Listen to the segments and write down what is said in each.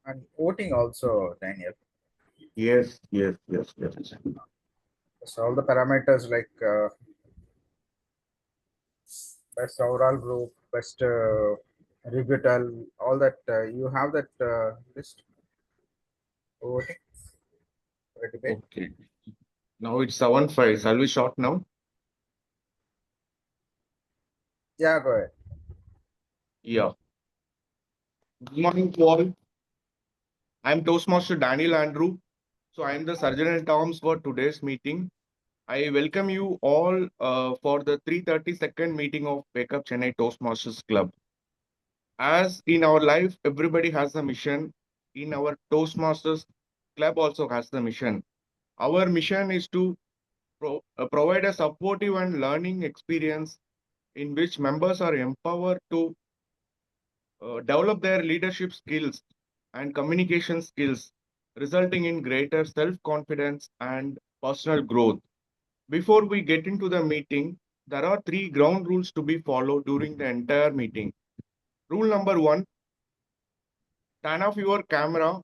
And voting also, Daniel. Yes, yes, yes, yes. So all the parameters like best overall group, best rebuttal, all that you have that list for voting for a debate. Okay. Now it's 7-5. Shall we short now? Yeah, go ahead. Yeah. Good morning to all. I'm Toastmaster Daniel Andrew. So I'm the surgeon at arms for today's meeting. I welcome you all for the 332nd meeting of Wake Up Chennai Toastmasters Club. As in our life, everybody has a mission. In our Toastmasters Club also has the mission. Our mission is to provide a supportive and learning experience in which members are empowered to develop their leadership skills and communication skills, resulting in greater self confidence and personal growth. Before we get into the meeting, there are three ground rules to be followed during the entire meeting. Rule number one, turn off your camera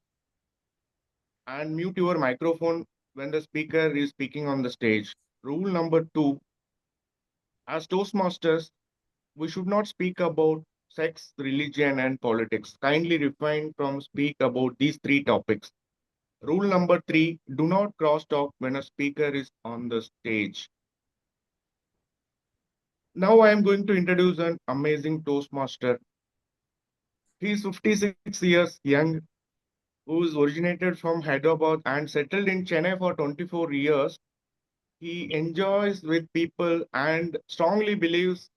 and mute your microphone when the speaker is speaking on the stage. Rule number two, as Toastmasters, we should not speak about sex, religion, and politics. Kindly refrain from speak about these three topics. Rule number three, do not cross talk when a speaker is on the stage. Now I am going to introduce an amazing Toastmaster. He is 56 years young, who is originated from Hyderabad and settled in Chennai for 24 years. He enjoys with people and strongly believes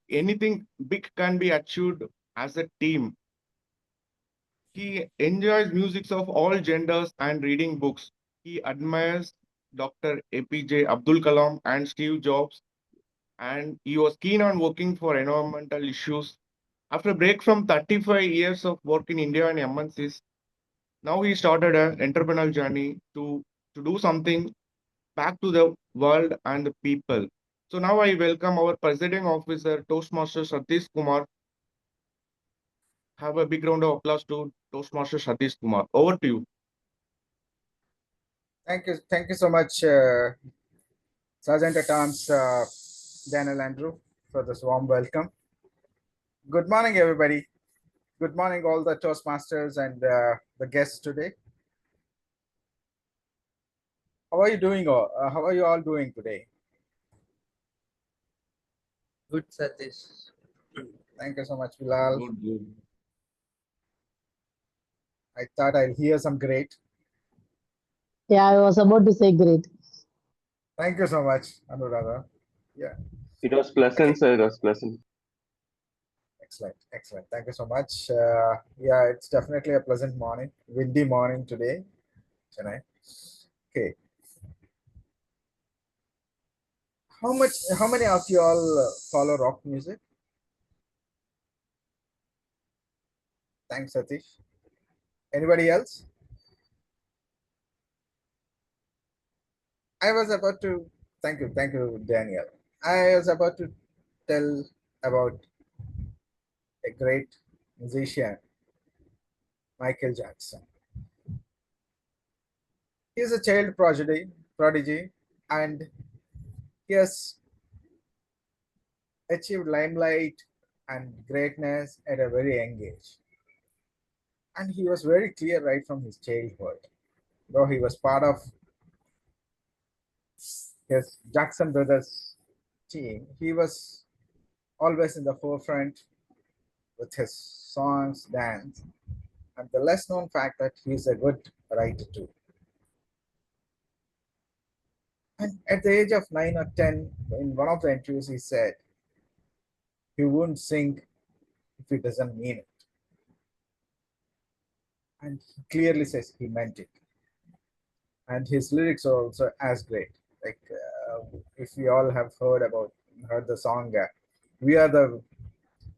anything big can be achieved as a team. He enjoys music of all genders and reading books. He admires Dr. APJ Abdul Kalam and Steve Jobs, and he was keen on working for environmental issues. After a break from 35 years of work in India and MNCs, now he started an entrepreneurial journey to do something back to the world and the people. So now I welcome our presiding officer, Toastmaster Satish Kumar. Have a big round of applause to Toastmaster Satish Kumar. Over to you. Thank you so much, Sergeant at Arms Daniel Andrew, for this warm welcome. Good morning, everybody. Good morning, all the Toastmasters and the guests today. How are you doing? How are you all doing today? Good, Satish. Thank you so much, Bilal. Good, good. I thought I'll hear some great. Yeah, I was about to say great. Thank you so much, Anuradha. Yeah. It was pleasant, Okay. sir. It was pleasant. Excellent. Excellent. Thank you so much. Yeah, it's definitely a pleasant morning, windy morning today, Chennai. Okay. How many of you all follow rock music? Thanks, Satish. Anybody else? I was about to, thank you, Daniel. I was about to tell about a great musician, Michael Jackson. He's a child prodigy, and he has achieved limelight and greatness at a very young age. And he was very clear right from his childhood. Though he was part of his Jackson Brothers team, he was always in the forefront with his songs, dance, and the less known fact that he's a good writer too. And at the age of 9 or 10, in one of the interviews, he said he wouldn't sing if he doesn't mean it. And he clearly says he meant it. And his lyrics are also as great. Like if we all have heard the song, "We Are the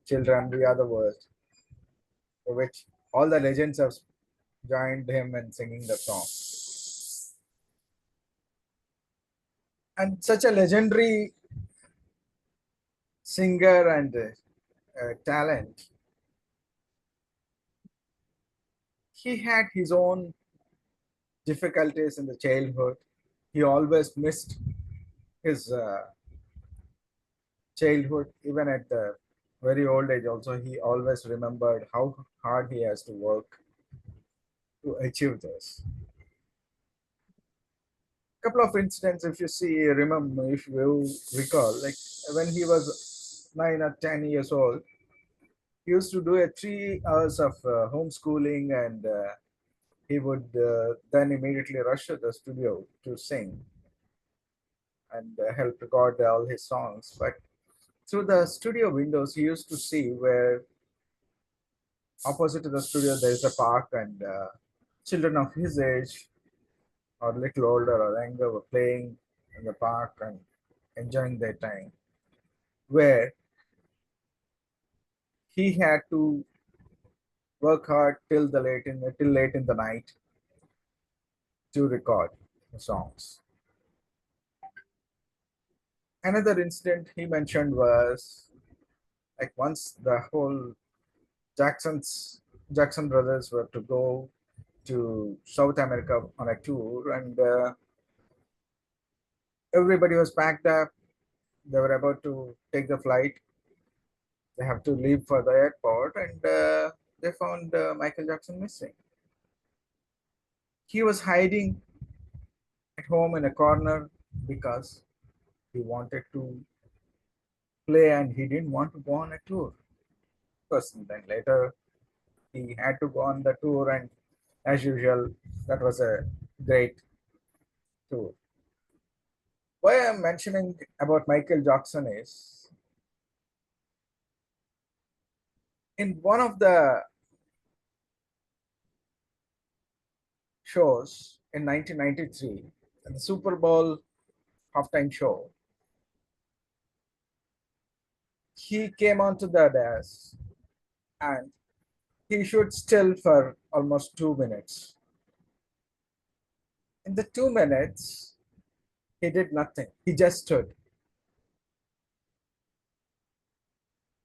Children, We Are the World," for which all the legends have joined him in singing the song. And such a legendary singer and talent he had his own difficulties in the childhood. He always missed his childhood, even at the very old age. Also, he always remembered how hard he has to work to achieve this. Couple of incidents, if you see, remember, if you recall, like when he was 9 or 10 years old, he used to do a 3 hours of homeschooling, and he would then immediately rush to the studio to sing and help record all his songs. But through the studio windows, he used to see where opposite to the studio there is a park, and children of his age or little older or younger were playing in the park and enjoying their time, where he had to work hard till late in the night to record the songs. Another incident he mentioned was like once the whole Jackson brothers were to go to South America on a tour, and everybody was packed up. They were about to take the flight. They have to leave for the airport, and they found Michael Jackson missing. He was hiding at home in a corner because he wanted to play and he didn't want to go on a tour. Because then later he had to go on the tour, and as usual, that was a great tour. Why I'm mentioning about Michael Jackson is in one of the shows in 1993, the Super Bowl halftime show, he came onto the dais and he stood still for almost 2 minutes. In the 2 minutes, he did nothing. He just stood.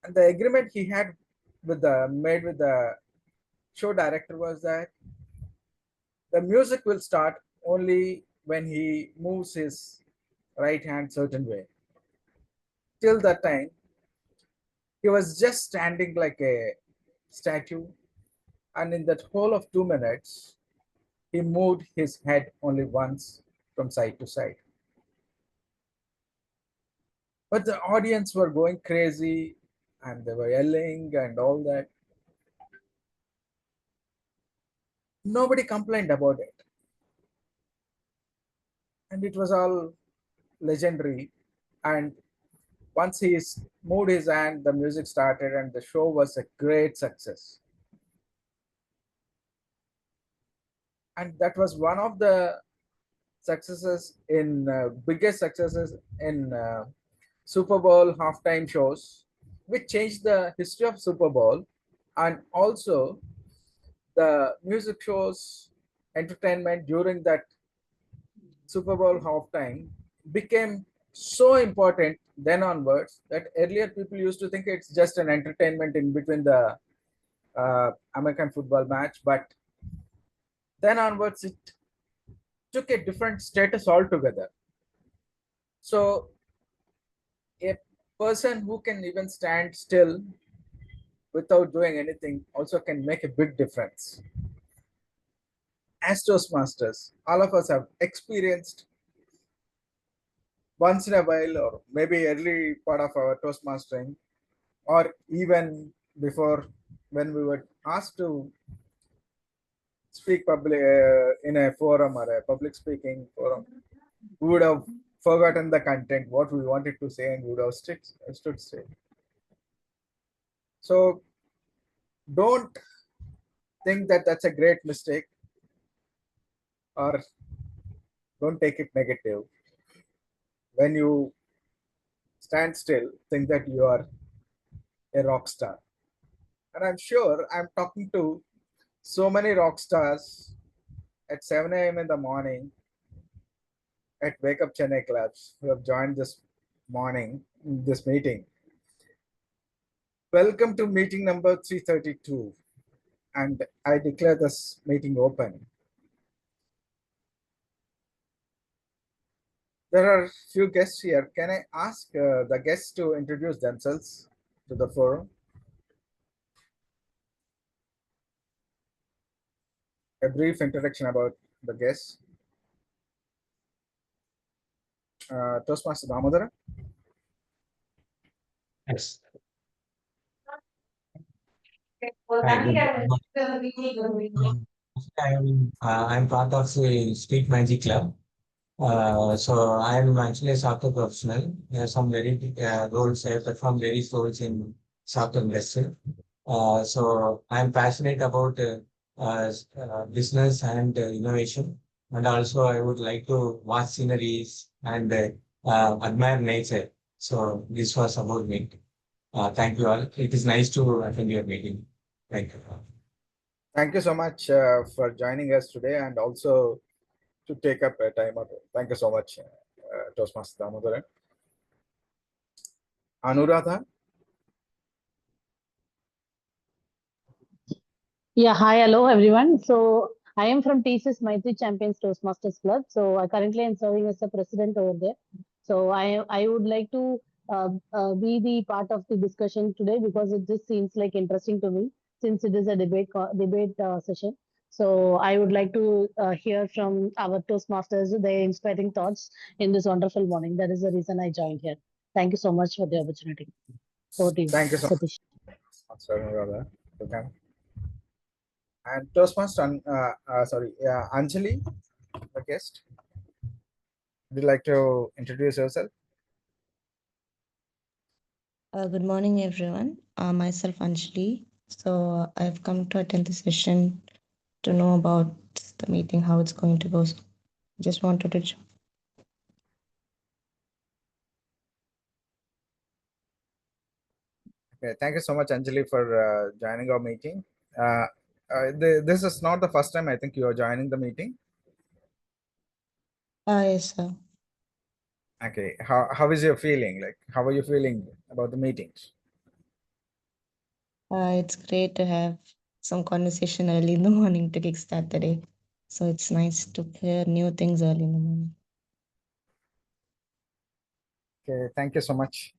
And the agreement he had made with the show director was that the music will start only when he moves his right hand certain way. Till that time, he was just standing like a statue, and in that whole of 2 minutes, he moved his head only once from side to side. But the audience were going crazy and they were yelling and all that. Nobody complained about it. And it was all legendary. And once he moved his hand, the music started, and the show was a great success. And that was one of the biggest successes in Super Bowl halftime shows, which changed the history of Super Bowl, and also the music shows entertainment during that Super Bowl halftime became so important then onwards that earlier people used to think it's just an entertainment in between the American football match, but then onwards it took a different status altogether. So a person who can even stand still without doing anything also can make a big difference. As Toastmasters, all of us have experienced once in a while, or maybe early part of our Toastmastering, or even before when we were asked to speak in a forum or a public speaking forum, we would have forgotten the content, what we wanted to say, and would have stood still. So don't think that that's a great mistake, or don't take it negative. When you stand still, think that you are a rock star. And I'm sure I'm talking to so many rock stars at 7 a.m. in the morning at Wake Up Chennai clubs who have joined this meeting. Welcome to meeting number 332. and I declare this meeting open. There are few guests here. Can I ask the guests to introduce themselves to the forum? A brief introduction about the guests. Toastmaster Damodara. Yes. Hi, I'm part of the Street Magic Club. So I'm actually a software professional. There are some very roles I perform various roles in software industry. So I'm passionate about business and innovation, and also I would like to watch sceneries and admire nature. So this was about me. Thank you all. It is nice to attend your meeting. Thank you. Thank you so much for joining us today and also to take up a time out. Thank you so much, Toastmaster Damodara. Anuradha. Yeah, hi, hello everyone. So I am from TCS Maitri Champions Toastmasters Club. So I currently am serving as the president over there. So I would like to be the part of the discussion today because it just seems like interesting to me since it is a debate session. So I would like to hear from our Toastmasters their inspiring thoughts in this wonderful morning. That is the reason I joined here. Thank you so much for the opportunity. Over to you, Thank you so Satish. much, Anuradha. Okay. And Toastmaster, Anjali, the guest. Would you like to introduce yourself? Good morning, everyone. Myself Anjali. So I've come to attend the session to know about the meeting, how it's going to go. So just wanted to. Okay, thank you so much, Anjali, for joining our meeting. This is not the first time I think you are joining the meeting. Yes, sir. Okay, how is your feeling? Like, how are you feeling about the meetings? It's great to have some conversation early in the morning to kickstart the day. So it's nice to hear new things early in the morning. Okay, thank you so much.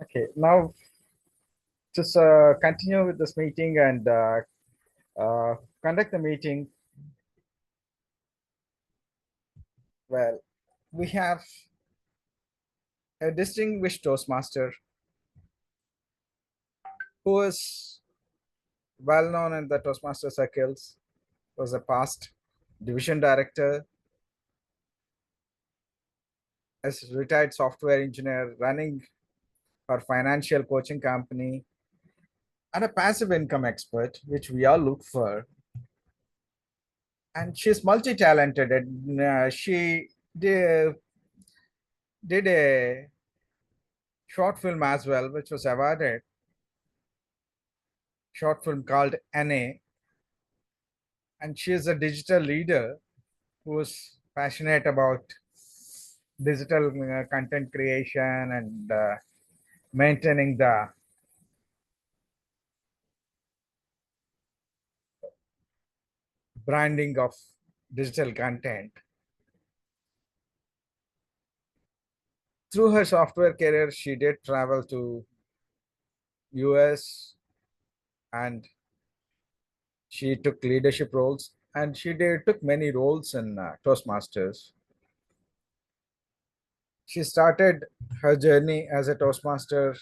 Okay, now just continue with this meeting and conduct the meeting. Well, we have a distinguished Toastmaster who is well known in the Toastmaster circles, was a past division director, as retired software engineer running her financial coaching company, and a passive income expert, which we all look for. And she's multi-talented, and she did a short film as well, which was awarded. Short film called NA, and she is a digital leader who is passionate about digital content creation and maintaining the branding of digital content. Through her software career, she did travel to US and she took leadership roles and she took many roles in Toastmasters. She started her journey as a Toastmaster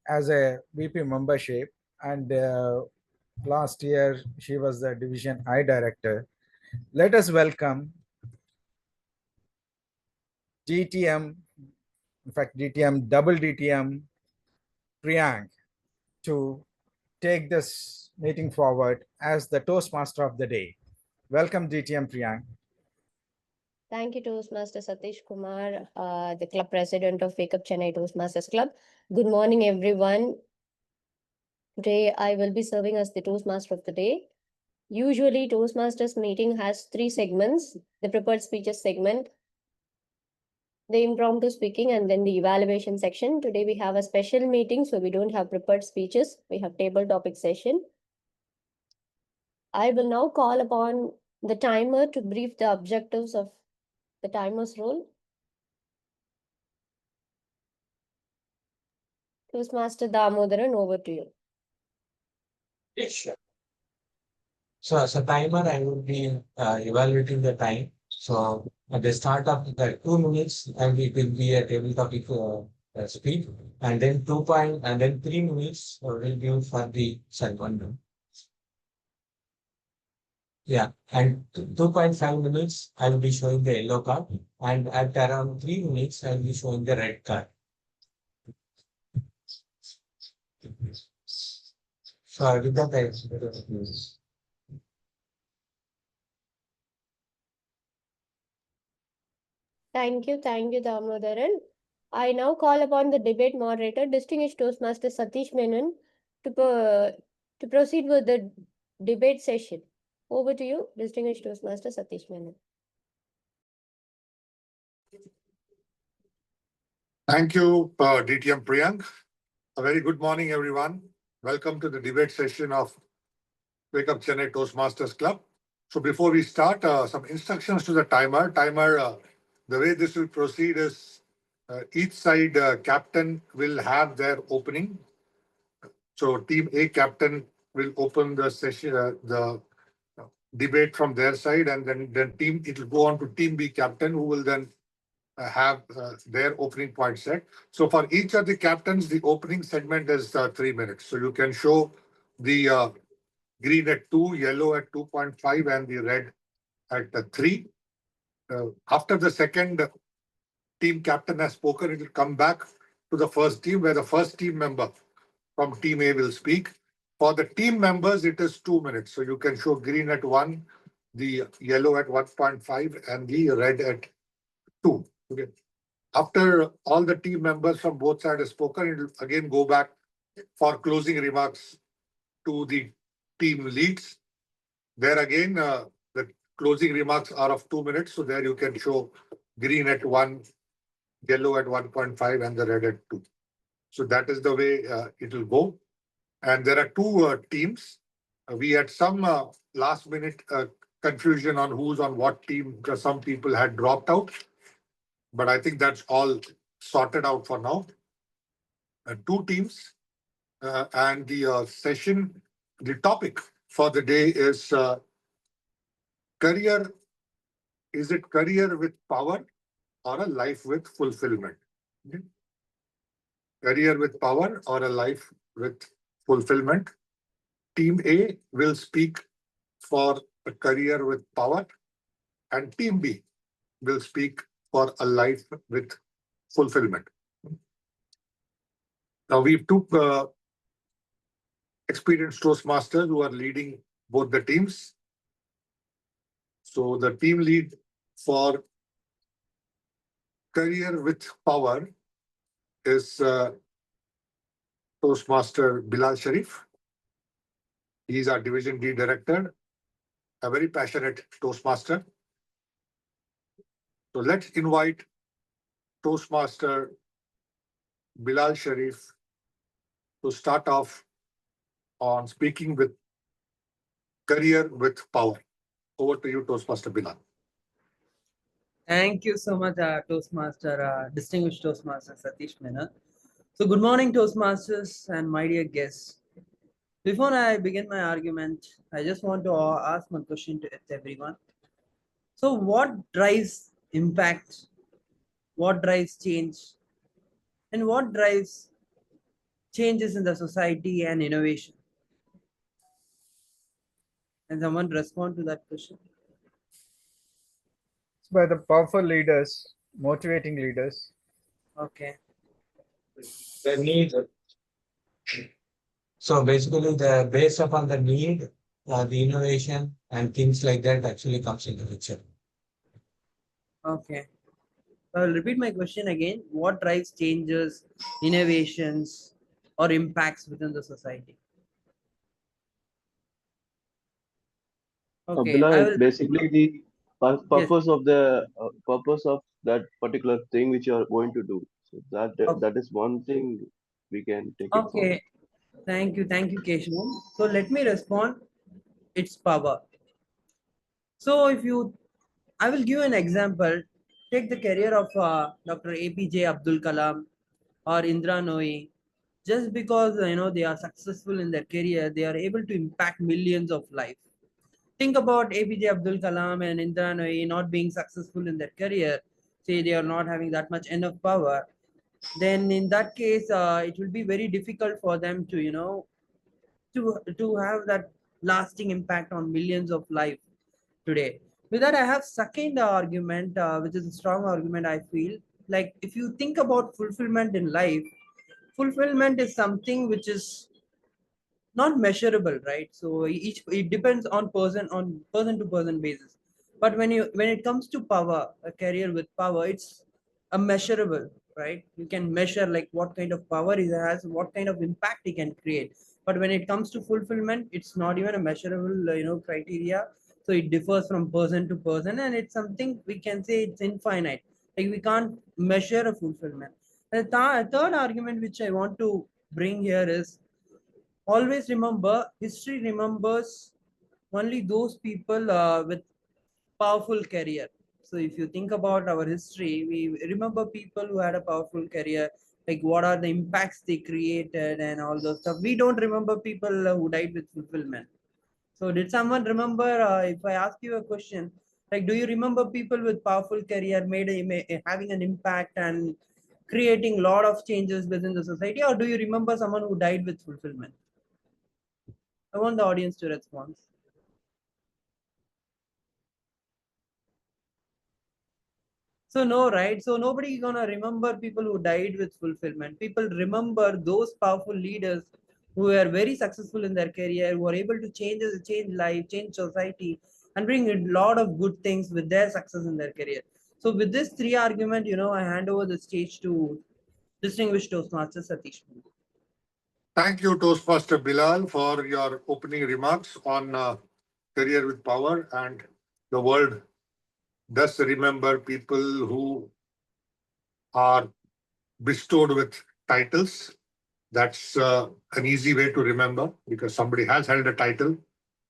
as a VP membership, and last year she was the Division I Director. Let us welcome DTM, in fact DTM, double DTM Priyank to take this meeting forward as the Toastmaster of the day. Welcome DTM Priyank. Thank you, Toastmaster Satish Kumar, the club president of Wake Up Chennai Toastmasters Club. Good morning, everyone. Today, I will be serving as the Toastmaster of the day. Usually, Toastmasters meeting has 3 segments: the prepared speeches segment, the impromptu speaking, and then the evaluation section. Today we have a special meeting, so we don't have prepared speeches. We have table topic session. I will now call upon the timer to brief the objectives of the timer's role. Toastmaster Damodaran, over to you. Yes, sure. So as a timer, I would be evaluating the time. So at the start of the 2 minutes, and it will be a table topic speed, and then 3 minutes will be for the sorry, 1 minute. Yeah, and 2.5 minutes, I will be showing the yellow card, and at around 3 minutes, I will be showing the red card. So with that, Thank you, Damodaran. I now call upon the debate moderator, distinguished Toastmaster Satish Menon, to proceed with the debate session. Over to you, distinguished Toastmaster Satish Menon. Thank you, DTM Priyank. A very good morning, everyone. Welcome to the debate session of Wake Up Chennai Toastmasters Club. So before we start, some instructions to the timer. The way this will proceed is each side captain will have their opening. So Team A captain will open the session, the debate from their side, and then it will go on to Team B captain, who will then have their opening point set. So for each of the captains, the opening segment is 3 minutes. So you can show the green at 2, yellow at 2.5, and the red at 3. After the second team captain has spoken, it will come back to the first team, where the first team member from Team A will speak. For the team members, it is 2 minutes. So you can show green at 1, the yellow at 1.5, and the red at 2. Okay. After all the team members from both sides have spoken, it will again go back for closing remarks to the team leads. There again, the closing remarks are of 2 minutes. So there you can show green at 1, yellow at 1.5, and the red at 2. So that is the way it will go. And there are 2 teams. We had some last minute confusion on who's on what team, because some people had dropped out. But I think that's all sorted out for now. 2 teams, and the session, the topic for the day is career. Is it career with power or a life with fulfillment? Okay. Career with power or a life with fulfillment. Team A will speak for a career with power, and Team B will speak for a life with fulfillment. Now we've 2 experienced Toastmasters who are leading both the teams. So the team lead for career with power is Toastmaster Bilal Sharif. He's our Division D director, a very passionate Toastmaster. So let's invite Toastmaster Bilal Sharif to start off on speaking with career with power. Over to you, Toastmaster Bilal. Thank you so much, Toastmaster, distinguished Toastmaster Satish Menon. So good morning, Toastmasters and my dear guests. Before I begin my argument, I just want to ask one question to everyone. So what drives impact? What drives change? And what drives changes in the society and innovation? Can someone respond to that question? It's by the powerful leaders, motivating leaders. Okay. the need. So basically, the based upon the need, the innovation and things like that actually comes into picture. Okay. I'll repeat my question again. What drives changes, innovations, or impacts within the society? Okay, Bilal, I it's will. basically the purpose of that particular thing which you are going to do. So Okay. that is one thing we can take it forward. Okay. Thank you, Keshav. So let me respond. It's power. So if you, I will give an example. Take the career of Dr. APJ Abdul Kalam or Indra Nooyi. Just because they are successful in their career, they are able to impact millions of lives. Think about APJ Abdul Kalam and Indra Nooyi not being successful in their career. Say they are not having that much enough power. Then in that case, it will be very difficult for them to to have that lasting impact on millions of lives today. With that, I have second argument, which is a strong argument. I feel like if you think about fulfillment in life, fulfillment is something which is not measurable, right? So each it depends on person to person basis. But when it comes to power, a career with power, it's a measurable, right? You can measure like what kind of power it has, what kind of impact it can create. But when it comes to fulfillment, it's not even a measurable, criteria. So it differs from person to person, and it's something we can say it's infinite. Like we can't measure a fulfillment. The third argument which I want to bring here is always remember history remembers only those people with powerful career. So if you think about our history, we remember people who had a powerful career, like what are the impacts they created and all those stuff. We don't remember people who died with fulfillment. So did someone remember, if I ask you a question, like do you remember people with powerful career having an impact and creating a lot of changes within the society, or do you remember someone who died with fulfillment? I want the audience to respond. So no, right? So nobody gonna remember people who died with fulfillment. People remember those powerful leaders who were very successful in their career, who are able to change life, change society, and bring a lot of good things with their success in their career. So with this three argument, I hand over the stage to distinguished Toastmaster Satish. Thank you, Toastmaster Bilal, for your opening remarks on career with power. And the world does remember people who are bestowed with titles. That's an easy way to remember because somebody has held a title.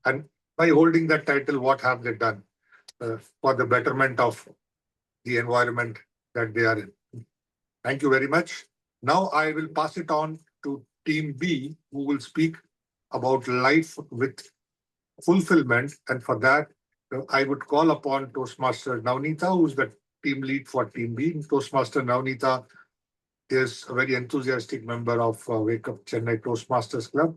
And by holding that title, what have they done for the betterment of the environment that they are in? Thank you very much. Now I will pass it on to Team B, who will speak about life with fulfillment. And for that, I would call upon Toastmaster Navneeta, who's the team lead for Team B. Toastmaster Navneeta is a very enthusiastic member of Wake Up Chennai Toastmasters Club,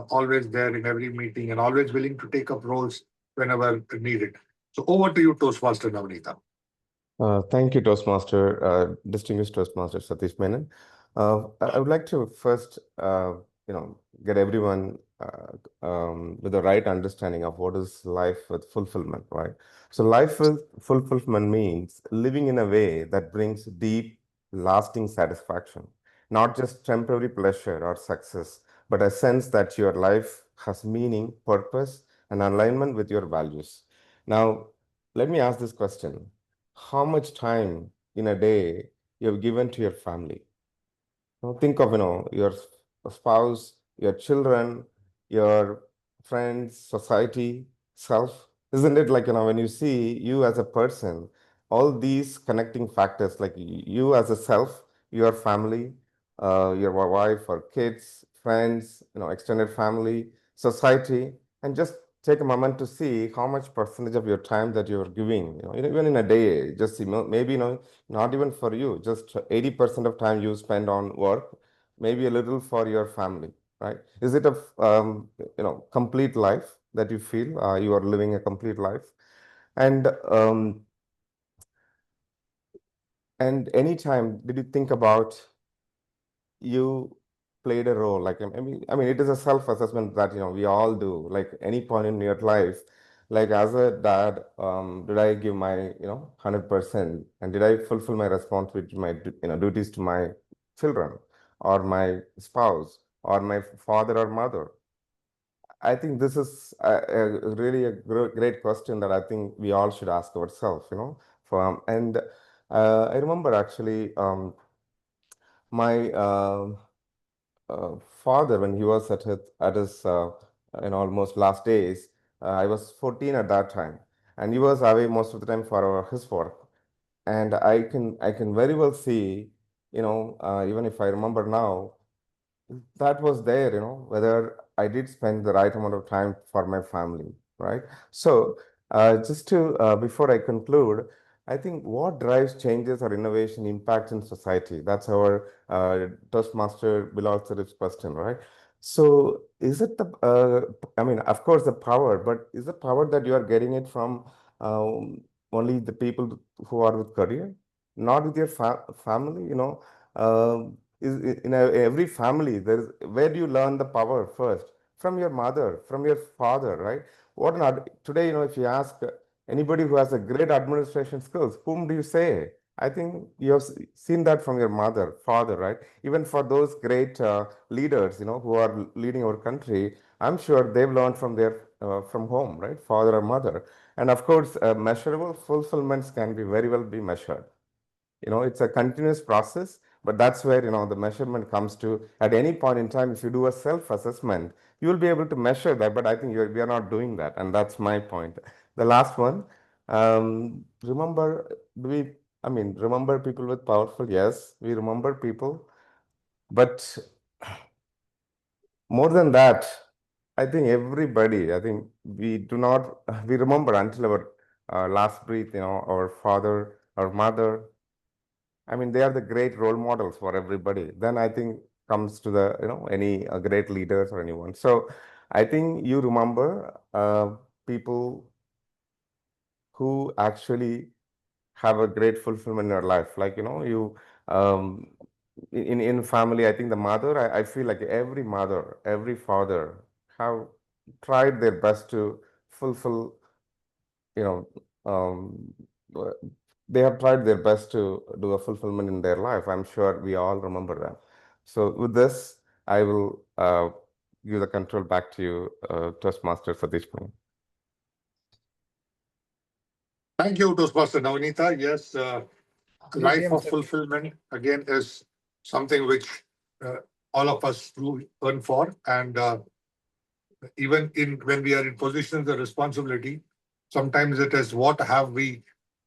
always there in every meeting and always willing to take up roles whenever needed. So over to you, Toastmaster Navneeta. Thank you, Toastmaster, distinguished Toastmaster Satish Menon. I would like to first, get everyone with the right understanding of what is life with fulfillment, right? So life with fulfillment means living in a way that brings deep, lasting satisfaction, not just temporary pleasure or success, but a sense that your life has meaning, purpose, and alignment with your values. Now, let me ask this question. How much time in a day you have given to your family? Now think of, your spouse, your children, your friends, society, self. Isn't it like, when you see you as a person, all these connecting factors, like you as a self, your family, your wife or kids, friends, extended family, society, and just take a moment to see how much percentage of your time that you're giving, even in a day, just see, maybe, not even for you, just 80% of time you spend on work, maybe a little for your family, right? Is it a, complete life that you feel you are living a complete life? And anytime did you think about you played a role? Like, it is a self-assessment that, we all do, like any point in your life. Like as a dad, did I give my, 100%, and did I fulfill my responsibility, my, duties to my children or my spouse or my father or mother? I think this is really a great question that I think we all should ask ourselves, and I remember actually my father, when he was at his almost last days, I was 14 at that time, and he was away most of the time for his work. And I can very well see, even if I remember now, that was there, whether I did spend the right amount of time for my family, right? So, just to, before I conclude, I think what drives changes or innovation impact in society? That's our Toastmaster Bilal Sarif's question, right? So, is it I mean, of course, the power, but is the power that you are getting it from only the people who are with career, not with your family, every family there is, where do you learn the power first? From your mother, from your father, right? Today, if you ask anybody who has a great administration skills, whom do you say? I think you have seen that from your mother, father, right? Even for those great leaders, who are leading our country, I'm sure they've learned from their from home, right? Father or mother. And of course, measurable fulfillments can be very well be measured. It's a continuous process, but that's where, the measurement comes to. At any point in time, if you do a self-assessment, you will be able to measure that, but I think we are not doing that, and that's my point. The last one, remember people with powerful? Yes, we remember people, but more than that, I think we remember until our last breath, our father, our mother. I mean, they are the great role models for everybody. Then I think comes to the, any great leaders or anyone. So I think you remember people who actually have a great fulfillment in your life. Like, um, in family, I think the mother, I feel like every mother, every father have tried their best to fulfill, you know, uh, they have tried their best to do a fulfillment in their life. I'm sure we all remember them. So with this, I will give the control back to you, Toastmaster Satish Pune. Thank you, Toastmaster Navneeta. Yes, life of sir. fulfillment again is something which uh, all of us do earn for, and even in when we are in positions of responsibility, sometimes it is what have we,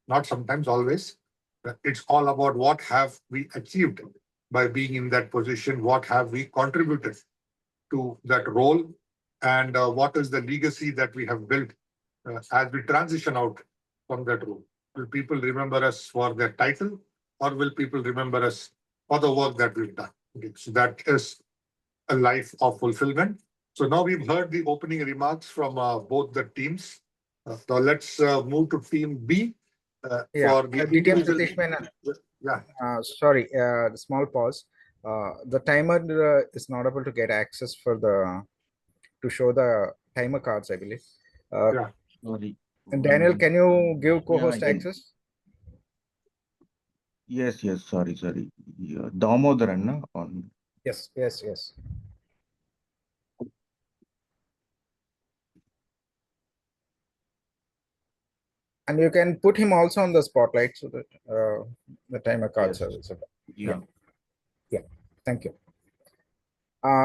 not sometimes, always. It's all about what have we achieved by being in that position, what have we contributed to that role, and what is the legacy that we have built as we transition out from that role. Will people remember us for their title, or will people remember us for the work that we've done? Okay, so that is a life of fulfillment. So now we've heard the opening remarks from both the teams. So let's move to team B for the DTM individual. Satish Menon. Yeah. Sorry, small pause. The timer is not able to get access to show the timer cards, I believe. Yeah. Sorry. And Daniel, can you give co-host Yeah, access? Yes, sorry. Yeah, Damodaran na, on. Yes. And you can put him also on the spotlight so that the timer cards Yes. are visible. Yeah. Thank you.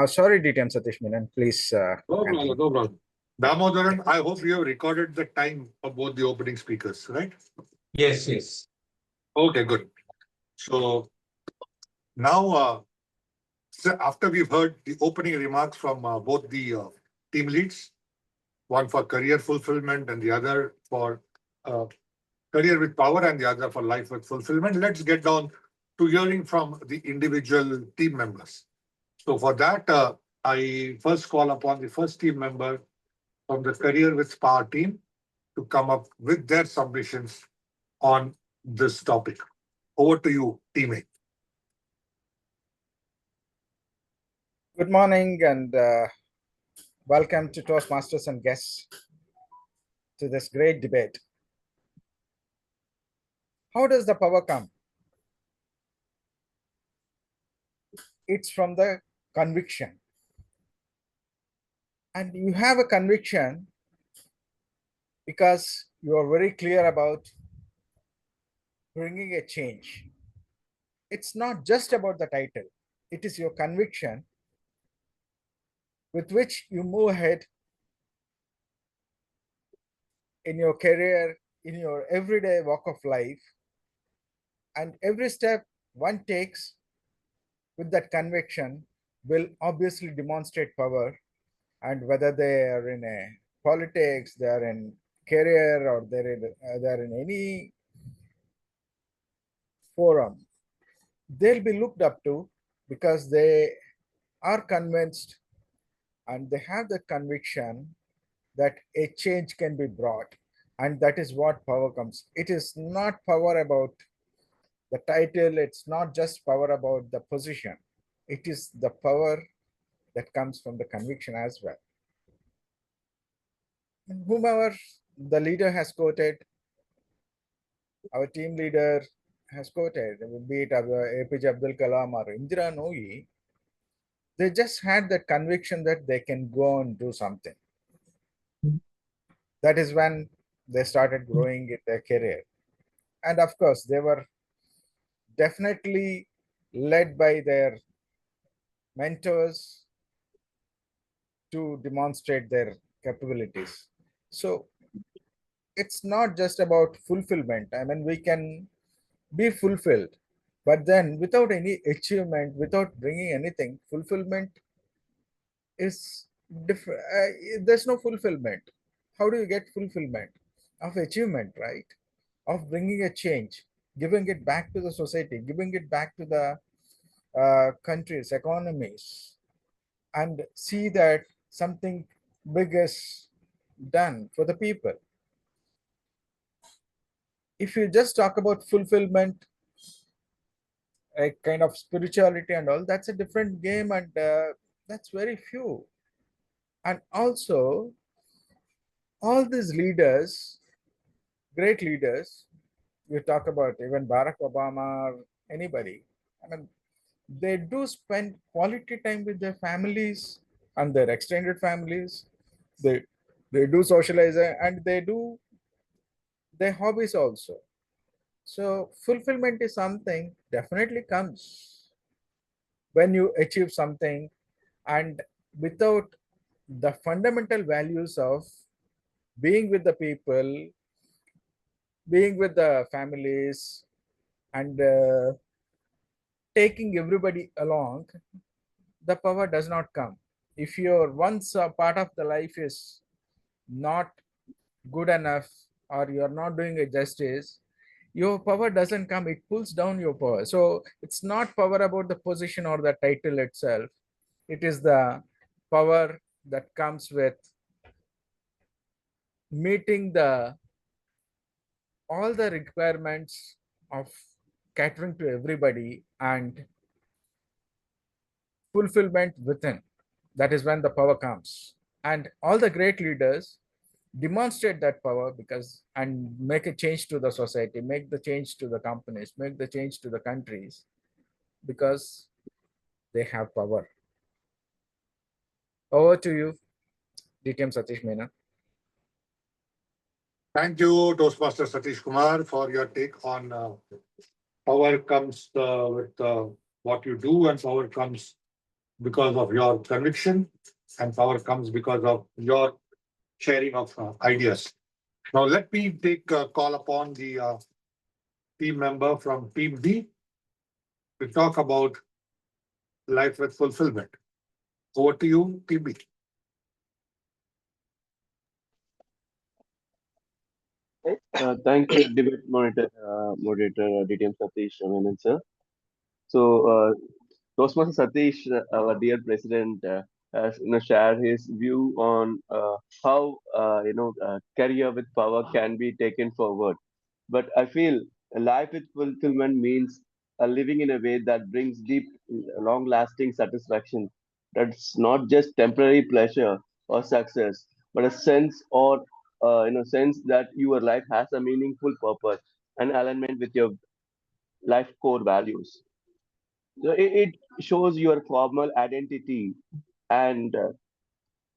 Sorry, DTM Satish Menon, please. No continue. problem, no problem. Damodaran, I hope you have recorded the time of both the opening speakers, right? Yes. Okay, good. So now, after we've heard the opening remarks from both the team leads, one for career fulfillment and the other for career with power and the other for life with fulfillment, let's get down to hearing from the individual team members. So for that, I first call upon the first team member from the Career with Power team to come up with their submissions on this topic. Over to you, teammate. Good morning and welcome to Toastmasters and guests to this great debate. How does the power come? It's from the conviction. And you have a conviction because you are very clear about bringing a change. It's not just about the title, it is your conviction with which you move ahead in your career, in your everyday walk of life. And every step one takes with that conviction will obviously demonstrate power. And whether they are in a politics, they are in career, or they're in any forum, they'll be looked up to because they are convinced and they have the conviction that a change can be brought. And that is what power comes. It is not power about the title, it's not just power about the position. It is the power that comes from the conviction as well. And whomever the leader has quoted, our team leader has quoted, be it APJ Abdul Kalam or Indira Nooyi, they just had that conviction that they can go and do something. That is when they started growing in their career. And of course, they were definitely led by their mentors to demonstrate their capabilities. So it's not just about fulfillment. I mean, we can be fulfilled, but then without any achievement, without bringing anything, fulfillment is different. There's no fulfillment. How do you get fulfillment? Of achievement, right? Of bringing a change, giving it back to the society, giving it back to the countries, economies, and see that something big is done for the people. If you just talk about fulfillment, a kind of spirituality and all, that's a different game, and that's very few. And also, all these leaders, great leaders, you talk about even Barack Obama or anybody, I mean, they do spend quality time with their families and their extended families. They do socialize and they do their hobbies also. So fulfillment is something definitely comes when you achieve something, and without the fundamental values of being with the people, being with the families, and taking everybody along, the power does not come. If your once a part of the life is not good enough, or you're not doing a justice, your power doesn't come, it pulls down your power. So it's not power about the position or the title itself, it is the power that comes with meeting the all the requirements of catering to everybody and fulfillment within. That is when the power comes. And all the great leaders demonstrate that power because and make a change to the society, make the change to the companies, make the change to the countries because they have power. Over to you, DTM Satish Menon. Thank you, Toastmaster Satish Kumar, for your take on power comes with what you do, and power comes because of your conviction, and power comes because of your sharing of ideas. Now, let me take a call upon the team member from Team D to talk about life with fulfillment. Over to you, Team B. Thank you, debate moderator DTM Satish Menon, sir. So, Toastmaster Satish, our dear president, has shared his view on how career with power can be taken forward. But I feel a life with fulfillment means living in a way that brings deep, long-lasting satisfaction. That's not just temporary pleasure or success, but a sense or sense that your life has a meaningful purpose and alignment with your life core values. So it shows your formal identity and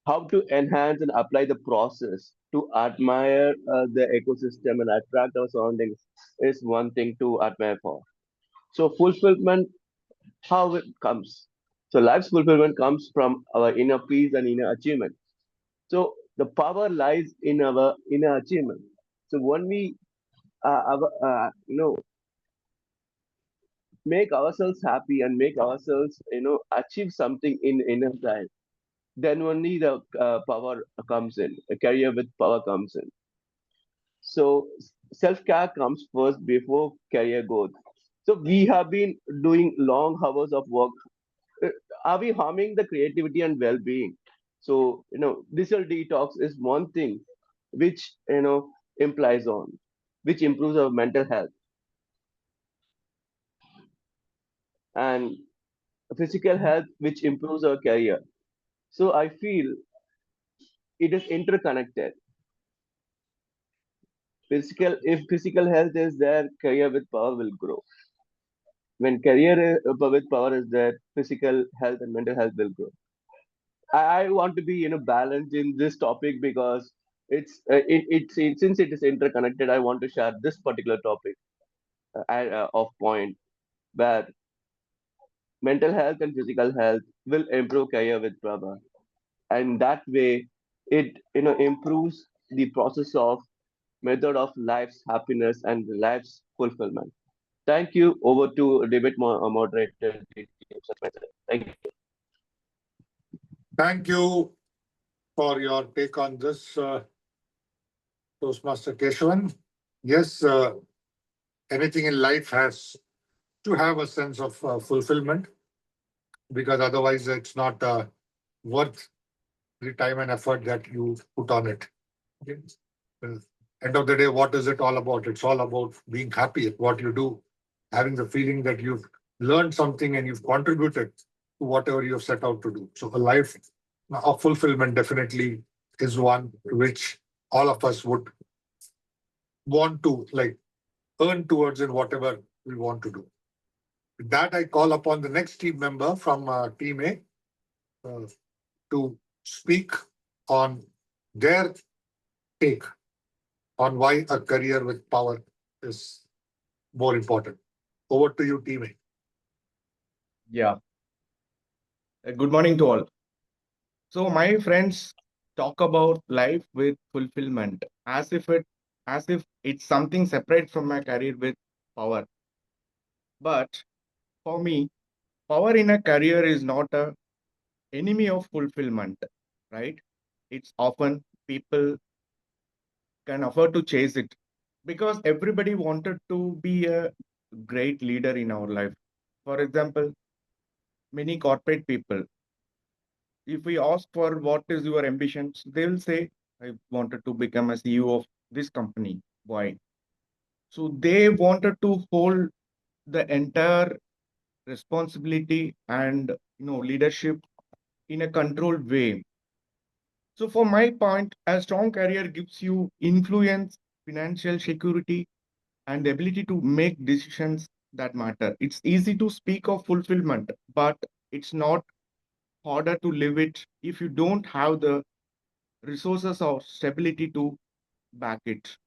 how to enhance and apply the process to admire the ecosystem and attract our surroundings is one thing to admire for. So fulfillment, how it comes. So life's fulfillment comes from our inner peace and inner achievement. So the power lies in our inner achievement. So when we make ourselves happy and make ourselves achieve something in inner life, then only the power comes in. A career with power comes in. So self-care comes first before career growth. So we have been doing long hours of work. Uh, Are we harming the creativity and well-being? So digital detox is one thing which implies on, which improves our mental health and physical health, which improves our career. So I feel it is interconnected. If physical health is there, career with power will grow. When with power is there, physical health and mental health will grow. I want to be balanced in this topic because since it is interconnected. I want to share this particular topic of point where mental health and physical health will improve career with power, and that way it improves the process of method of life's happiness and life's fulfillment. Thank you. Over to debate moderator. Thank you. Thank you for your take on this, Toastmaster Keshavan. Yes, anything in life has to have a sense of fulfillment, because otherwise it's not worth the time and effort that you put on it. Okay. Well, end of the day, what is it all about? It's all about being happy at what you do, having the feeling that you've learned something and you've contributed to whatever you've set out to do. So a life of fulfillment definitely is one which all of us would want to earn towards in whatever we want to do. With that, I call upon the next team member from Team A to speak on their take on why a career with power is more important. Over to you, Team A. Yeah. Good morning to all. So my friends talk about life with fulfillment as if it's something separate from my career with power. But for me, power in a career is not a enemy of fulfillment, right? It's often people can afford to chase it because everybody wanted to be a great leader in our life. For example, many corporate people, if we ask for what is your ambitions, they will say, I wanted to become a CEO of this company. Why? So they wanted to hold the entire responsibility and leadership in a controlled way. So for my point, a strong career gives you influence, financial security, and the ability to make decisions that matter. It's easy to speak of fulfillment, but it's not harder to live it if you don't have the resources or stability to back it.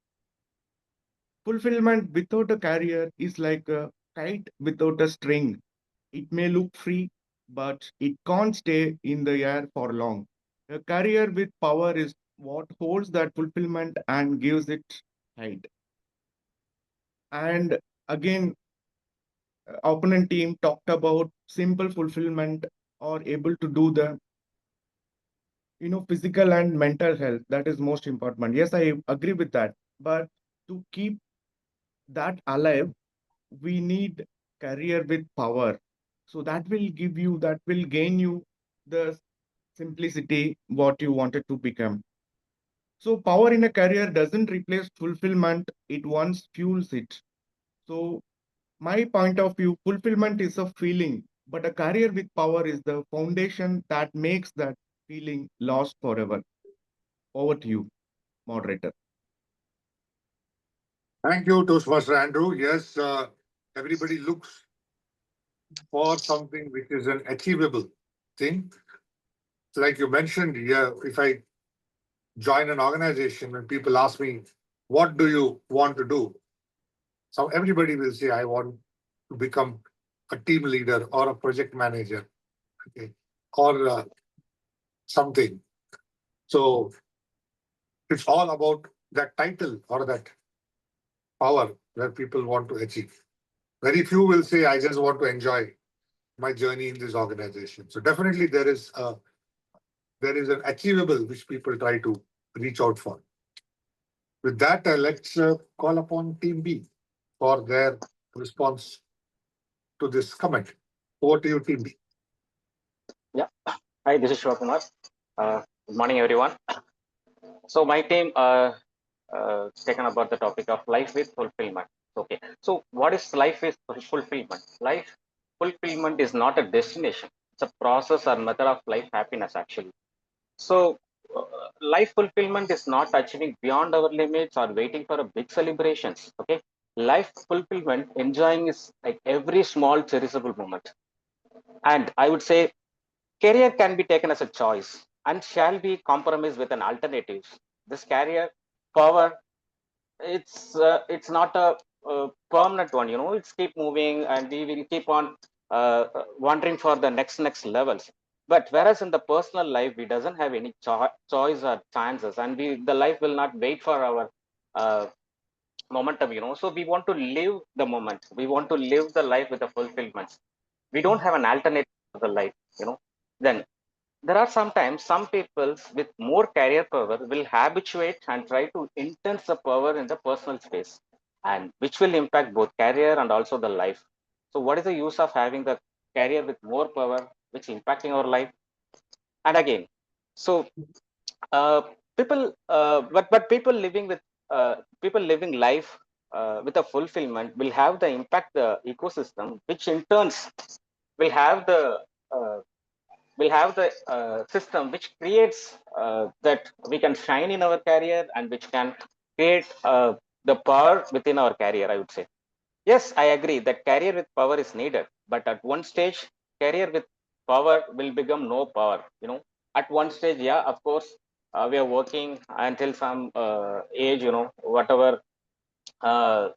Fulfillment without a career is like a kite without a string. It may look free, but it can't stay in the air for long. A career with power is what holds that fulfillment and gives it height. And again, opponent team talked about simple fulfillment or able to do the physical and mental health. That is most important. Yes, I agree with that. But to keep that alive, we need career with power. So that will gain you the simplicity what you wanted to become. So power in a career doesn't replace fulfillment, it once fuels it. So my point of view, fulfillment is a feeling, but a career with power is the foundation that makes that feeling last forever. Over to you, moderator. Thank you, Toastmaster Andrew. Yes, everybody looks for something which is an achievable thing. Like you mentioned, yeah, if I join an organization, when people ask me, what do you want to do? So everybody will say, I want to become a team leader or a project manager, okay, or something. So it's all about that title or that power that people want to achieve. Very few will say, I just want to enjoy my journey in this organization. So definitely there is an achievable which people try to reach out for. With that, let's call upon Team B for their response to this comment. Over to you, Team B. Yeah. Hi, this is Shivakumar. Good morning, everyone. So my team taken about the topic of life with fulfillment. Okay. So what is life with fulfillment? Life fulfillment is not a destination. It's a process or method of life happiness, actually. So life fulfillment is not achieving beyond our limits or waiting for a big celebrations. Okay. Life fulfillment, enjoying is like every small cherishable moment. And I would say career can be taken as a choice and shall be compromised with an alternative. This career power, it's not a permanent one. You know, it's keep moving, and we will keep on wandering for the next levels. But whereas in the personal life, we doesn't have any choice or chances, and the life will not wait for our uh, momentum. You know, so we want to live the moment. We want to live the life with the fulfillment. We don't have an alternative to the life. You know, then there are sometimes some people with more career power will habituate and try to intense the power in the personal space, and which will impact both career and also the life. So what is the use of having the career with more power which impacting our life? And again, so uh, but people living life with a fulfillment will have the impact the ecosystem, which in turns will have the uh, system which creates that we can shine in our career and which can create the power within our career, I would say. Yes, I agree that career with power is needed, but at one stage career with power will become no power, you know. At one stage, yeah, of course, we are working until some age, you know, whatever uh,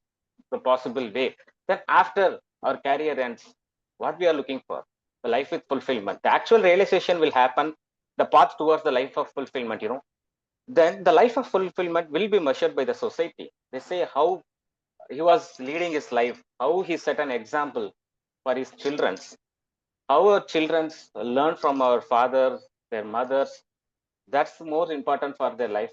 the possible way. Then after our career ends, what we are looking for, the life with fulfillment, the actual realization will happen, the path towards the life of fulfillment, you know. Then the life of fulfillment will be measured by the society. They say how he was leading his life, how he set an example for his children, how our children learn from our fathers, their mothers. That's more important for their life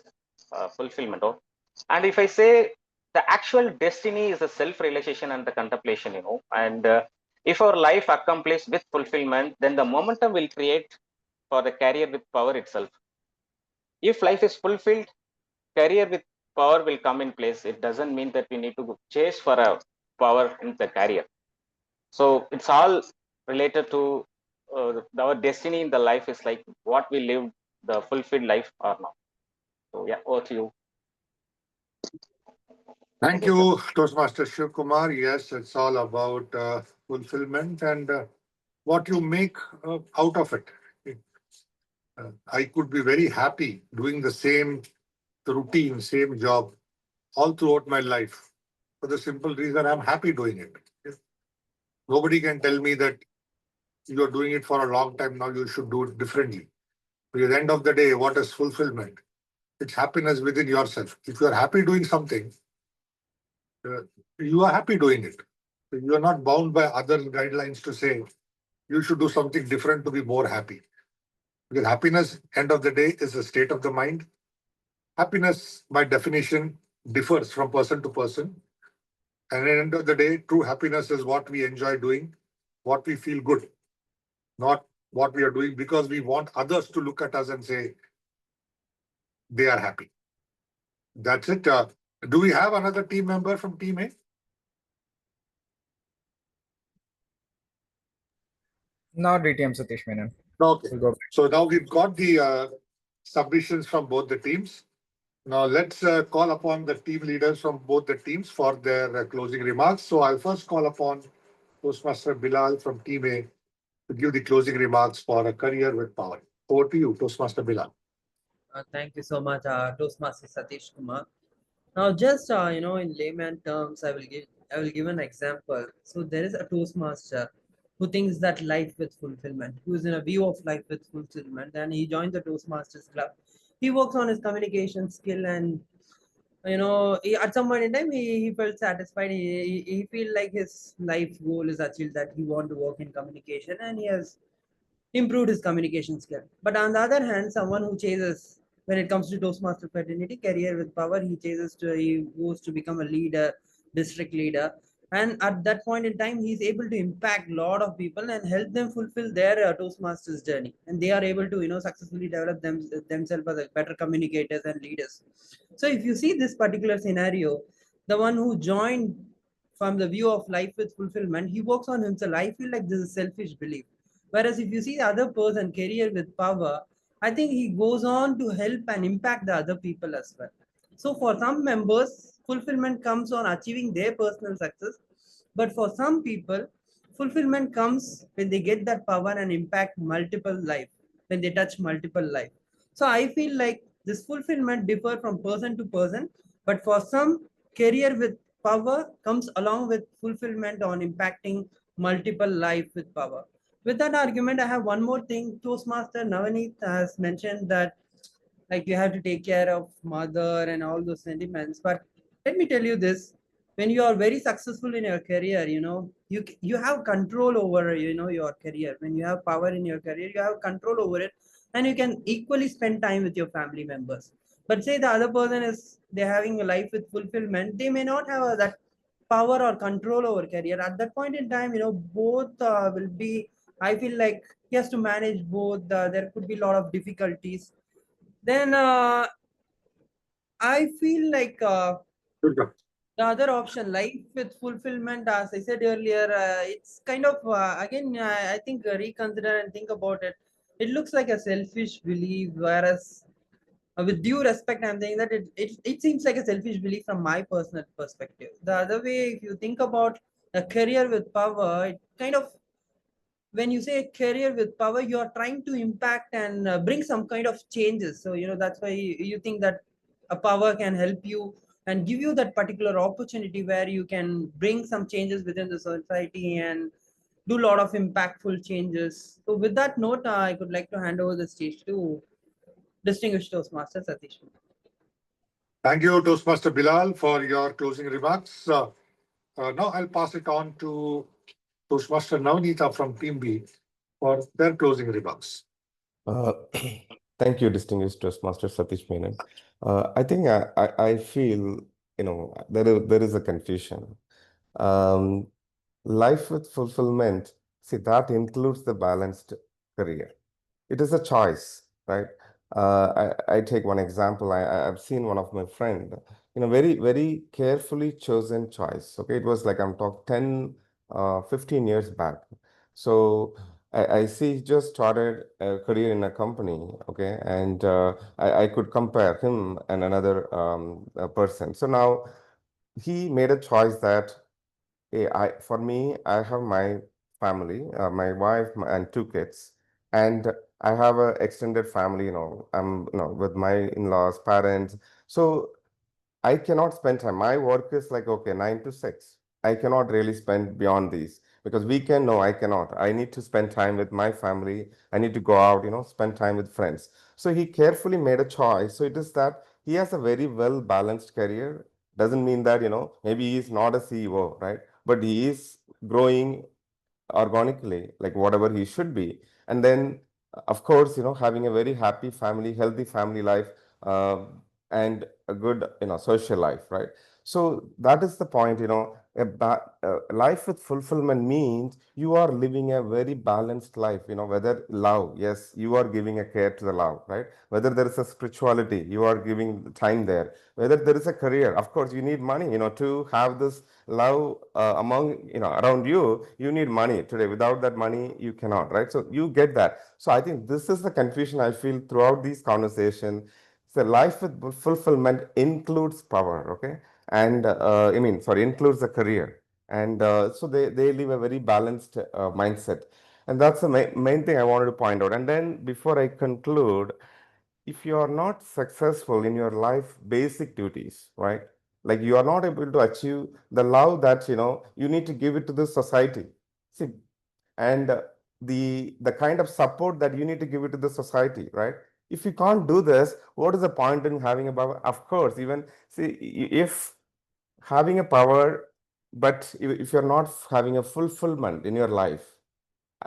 fulfillment. Oh. And if I say the actual destiny is a self-realization and the contemplation, you know, and if our life accomplished with fulfillment, then the momentum will create for the career with power itself. If life is fulfilled, career with power will come in place. It doesn't mean that we need to chase for a power in the career. So it's all related to our destiny in the life is like what we live the fulfilled life or not. So yeah, over to you. Thank you, Toastmaster Shiv Kumar. Yes, it's all about fulfillment and what you make out of it. I could be very happy doing the same routine, same job all throughout my life for the simple reason I'm happy doing it. Nobody can tell me that you're doing it for a long time now, you should do it differently. Because at the end of the day, what is fulfillment? It's happiness within yourself. If you're happy doing something, you are happy doing it. You are not bound by other guidelines to say you should do something different to be more happy. Because happiness, end of the day, is a state of the mind. Happiness, by definition, differs from person to person. And at the end of the day, true happiness is what we enjoy doing, what we feel good, not what we are doing because we want others to look at us and say they are happy. That's it. Do we have another team member from Team A? Now DTM Satish Menon. Okay. We'll go. So now we've got the submissions from both the teams. Now let's call upon the team leaders from both the teams for their closing remarks. So I'll first call upon Toastmaster Bilal from Team A to give the closing remarks for a career with power. Over to you, Toastmaster Bilal. Thank you so much, Toastmaster Satish Kumar. Now, just in layman terms, I will give an example. So there is a Toastmaster who thinks that life with fulfillment, who is in a view of life with fulfillment, and he joined the Toastmasters Club. He works on his communication skill, and at some point in time, he felt satisfied. He feel like his life goal is achieved, that he want to work in communication, and he has improved his communication skill. But on the other hand, someone who chases, when it comes to Toastmaster fraternity, career with power, he goes to become a leader, district leader. And at that point in time, he's able to impact a lot of people and help them fulfill their Toastmasters journey. And they are able to, successfully develop themselves as better communicators and leaders. So if you see this particular scenario, the one who joined from the view of life with fulfillment, he works on himself. I feel like this is selfish belief. Whereas if you see the other person, career with power, I think he goes on to help and impact the other people as well. So for some members, fulfillment comes on achieving their personal success. But for some people, fulfillment comes when they get that power and impact multiple life, when they touch multiple life. So I feel like this fulfillment differ from person to person, but for some, career with power comes along with fulfillment on impacting multiple life with power. With that argument, I have one more thing. Toastmaster Navaneet has mentioned that like you have to take care of mother and all those sentiments. But let me tell you this: when you are very successful in your career, you have control over your career. When you have power in your career, you have control over it, and you can equally spend time with your family members. But say the other person is they're having a life with fulfillment, they may not have that power or control over career. At that point in time, both will be, I feel like he has to manage both. There could be a lot of difficulties. Then I feel like Good job. the other option, life with fulfillment, as I said earlier, it's kind of again, I think reconsider and think about it. It looks like a selfish belief, whereas with due respect, I'm saying that it seems like a selfish belief from my personal perspective. The other way, if you think about a career with power, it kind of, when you say career with power, you are trying to impact and bring some kind of changes. So that's why you think that a power can help you and give you that particular opportunity where you can bring some changes within the society and do a lot of impactful changes. So with that note, I would like to hand over the stage to distinguished Toastmaster Satish. Thank you, Toastmaster Bilal, for your closing remarks. Now I'll pass it on to Toastmaster Navneeta from Team B for their closing remarks. Thank you, distinguished Toastmaster Satish Menon. I think I feel, there is a confusion. Life with fulfillment, see, that includes the balanced career. It is a choice, right? I take one example. I've seen one of my friend, very, very carefully chosen choice. Okay, it was like I'm talking 10, 15 years back. So I see he just started a career in a company, okay, and I could compare him and another person. So now he made a choice that, hey, for me, I have my family, my wife and 2 kids, and I have a extended family. I'm with my in-laws, parents. So I cannot spend time. My work is like, okay, 9 to 6. I cannot really spend beyond these because weekend, no, I cannot. I need to spend time with my family. I need to go out, spend time with friends. So he carefully made a choice. So it is that he has a very well balanced career. Doesn't mean that, maybe he is not a CEO, right? But he is growing organically, like whatever he should be. And then, of course, having a very happy family, healthy family life, and a good, social life, right? So that is the point, life with fulfillment means you are living a very balanced life, whether love, yes, you are giving a care to the love, right? Whether there is a spirituality, you are giving time there. Whether there is a career, of course, you need money, to have this love among, around you, you need money today. Without that money, you cannot, right? So you get that. So I think this is the confusion I feel throughout these conversations. So life with fulfillment includes power, okay? And includes the career. And so they live a very balanced mindset. And that's the main thing I wanted to point out. And then before I conclude, if you are not successful in your life basic duties, right? Like you are not able to achieve the love that, you need to give it to the society. See, and the kind of support that you need to give it to the society, right? If you can't do this, what is the point in having a power? Of course, even see, if having a power, but if you're not having a fulfillment in your life,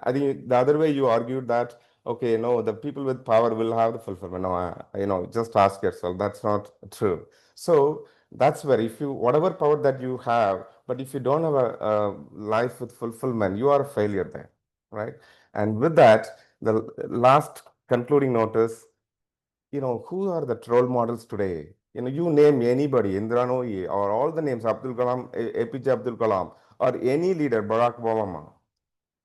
I think the other way you argued that, okay, no, the people with power will have the fulfillment. No, just ask yourself, that's not true. So that's where if you, whatever power that you have, but if you don't have a life with fulfillment, you are a failure there, right? And with that, the last concluding notice, who are the role models today? You name anybody, Indira Nooyi, or all the names, Abdul Kalam, APJ Abdul Kalam, or any leader, Barack Obama.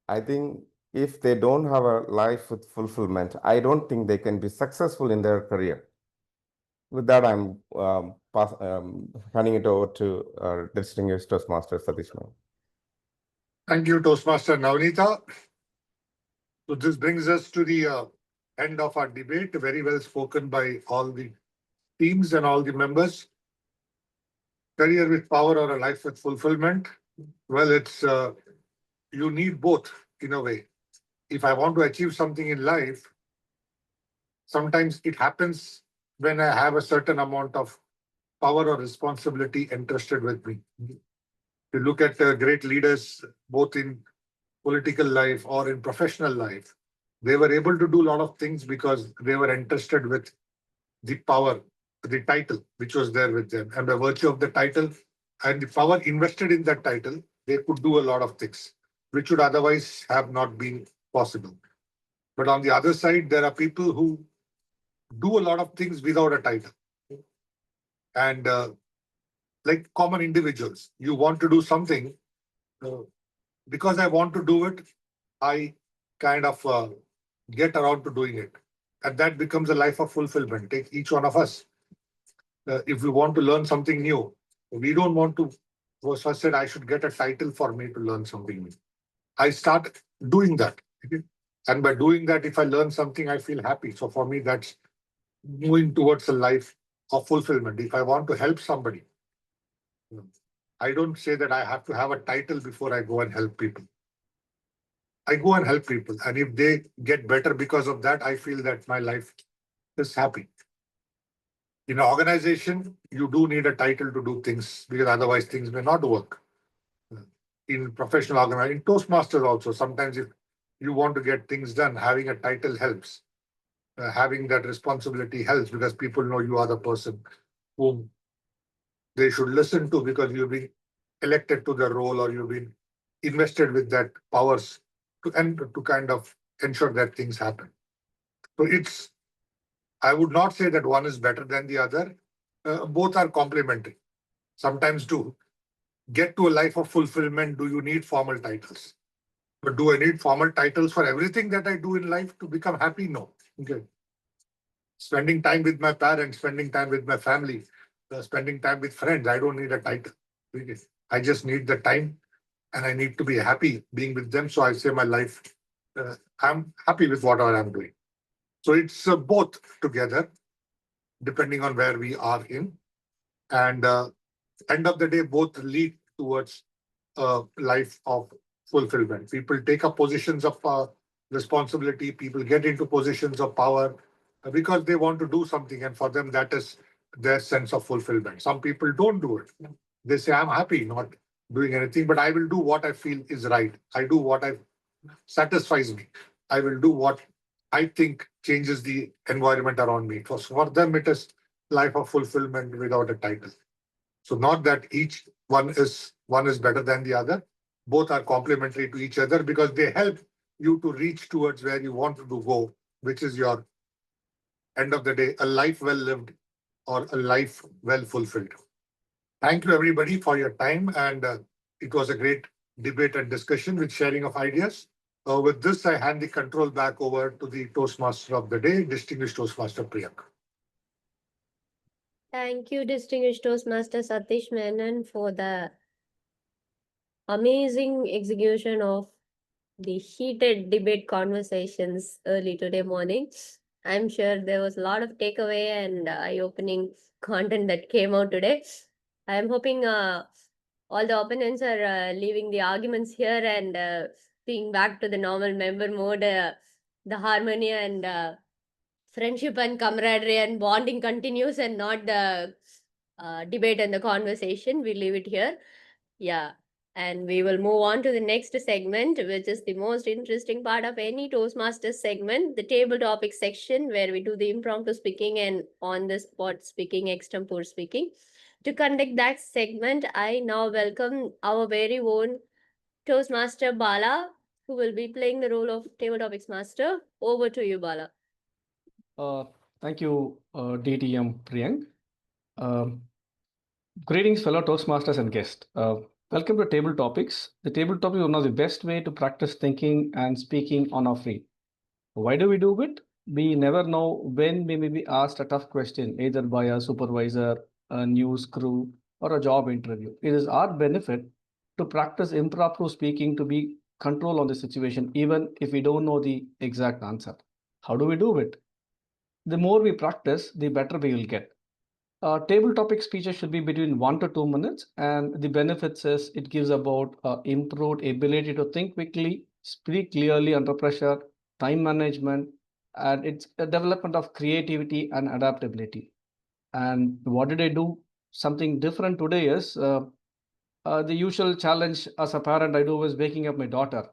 I think if they don't have a life with fulfillment, I don't think they can be successful in their career. With that, I'm handing it over to our distinguished Toastmaster Satish Ma'am. Thank you, Toastmaster Navneeta. So this brings us to the end of our debate. Very well spoken by all the teams and all the members. Career with power or a life with fulfillment? Well, it's you need both in a way. If I want to achieve something in life, sometimes it happens when I have a certain amount of power or responsibility entrusted with me. You look at great leaders, both in political life or in professional life, they were able to do a lot of things because they were entrusted with the power, the title, which was there with them. And by virtue of the title and the power invested in that title, they could do a lot of things, which would otherwise have not been possible. But on the other side, there are people who do a lot of things without a title. And like common individuals, you want to do something, because I want to do it, I kind of get around to doing it. And that becomes a life of fulfillment. Take each one of us. If we want to learn something new, we don't want to, was first said, I should get a title for me to learn something new. I start doing that. Okay? And by doing that, if I learn something, I feel happy. So for me, that's moving towards a life of fulfillment. If I want to help somebody, I don't say that I have to have a title before I go and help people. I go and help people. And if they get better because of that, I feel that my life is happy. In an organization, you do need a title to do things because otherwise things may not work. In professional organization, in Toastmasters also, sometimes if you want to get things done, having a title helps. Having that responsibility helps because people know you are the person whom they should listen to because you've been elected to the role or you've been invested with that powers to kind of ensure that things happen. So I would not say that one is better than the other. Both are complementary. Sometimes to get to a life of fulfillment, do you need formal titles? But do I need formal titles for everything that I do in life to become happy? No. Okay. Spending time with my parents, spending time with my family, spending time with friends, I don't need a title. I just need the time and I need to be happy being with them. So I say my life, I'm happy with whatever I'm doing. So it's both together, depending on where we are in. And end of the day, both lead towards a life of fulfillment. People take up positions of responsibility. People get into positions of power because they want to do something. And for them, that is their sense of fulfillment. Some people don't do it. They say, I'm happy not doing anything, but I will do what I feel is right. I do what satisfies me. I will do what I think changes the environment around me. For them, it is life of fulfillment without a title. So not that each one is better than the other. Both are complementary to each other because they help you to reach towards where you want to go, which is your end of the day, a life well lived or a life well fulfilled. Thank you everybody for your time. And it was a great debate and discussion with sharing of ideas. With this, I hand the control back over to the Toastmaster of the day, distinguished Toastmaster Priyank. Thank you, distinguished Toastmaster Satish Menon, for the amazing execution of the heated debate conversations early today morning. I'm sure there was a lot of takeaway and eye-opening content that came out today. I'm hoping all the opponents are leaving the arguments here and being back to the normal member mode. The harmony and friendship and camaraderie and bonding continues and not the debate and the conversation. We leave it here. Yeah. And we will move on to the next segment, which is the most interesting part of any Toastmasters segment, the table topic section, where we do the impromptu speaking and on the spot speaking, extempore speaking. To conduct that segment, I now welcome our very own Toastmaster Bala, who will be playing the role of table topics master. Over to you, Bala. Thank you, DTM Priyank. Greetings, fellow Toastmasters and guests. Welcome to Table Topics. The table topic is one of the best way to practice thinking and speaking on our free. Why do we do it? We never know when we may be asked a tough question, either by a supervisor, a news crew, or a job interview. It is our benefit to practice impromptu speaking to be control on the situation, even if we don't know the exact answer. How do we do it? The more we practice, the better we will get. Table topic speeches should be between 1 to 2 minutes, and the benefits is it gives about improved ability to think quickly, speak clearly under pressure, time management, and it's a development of creativity and adaptability. And what did I do? Something different today is the usual challenge as a parent I do was waking up my daughter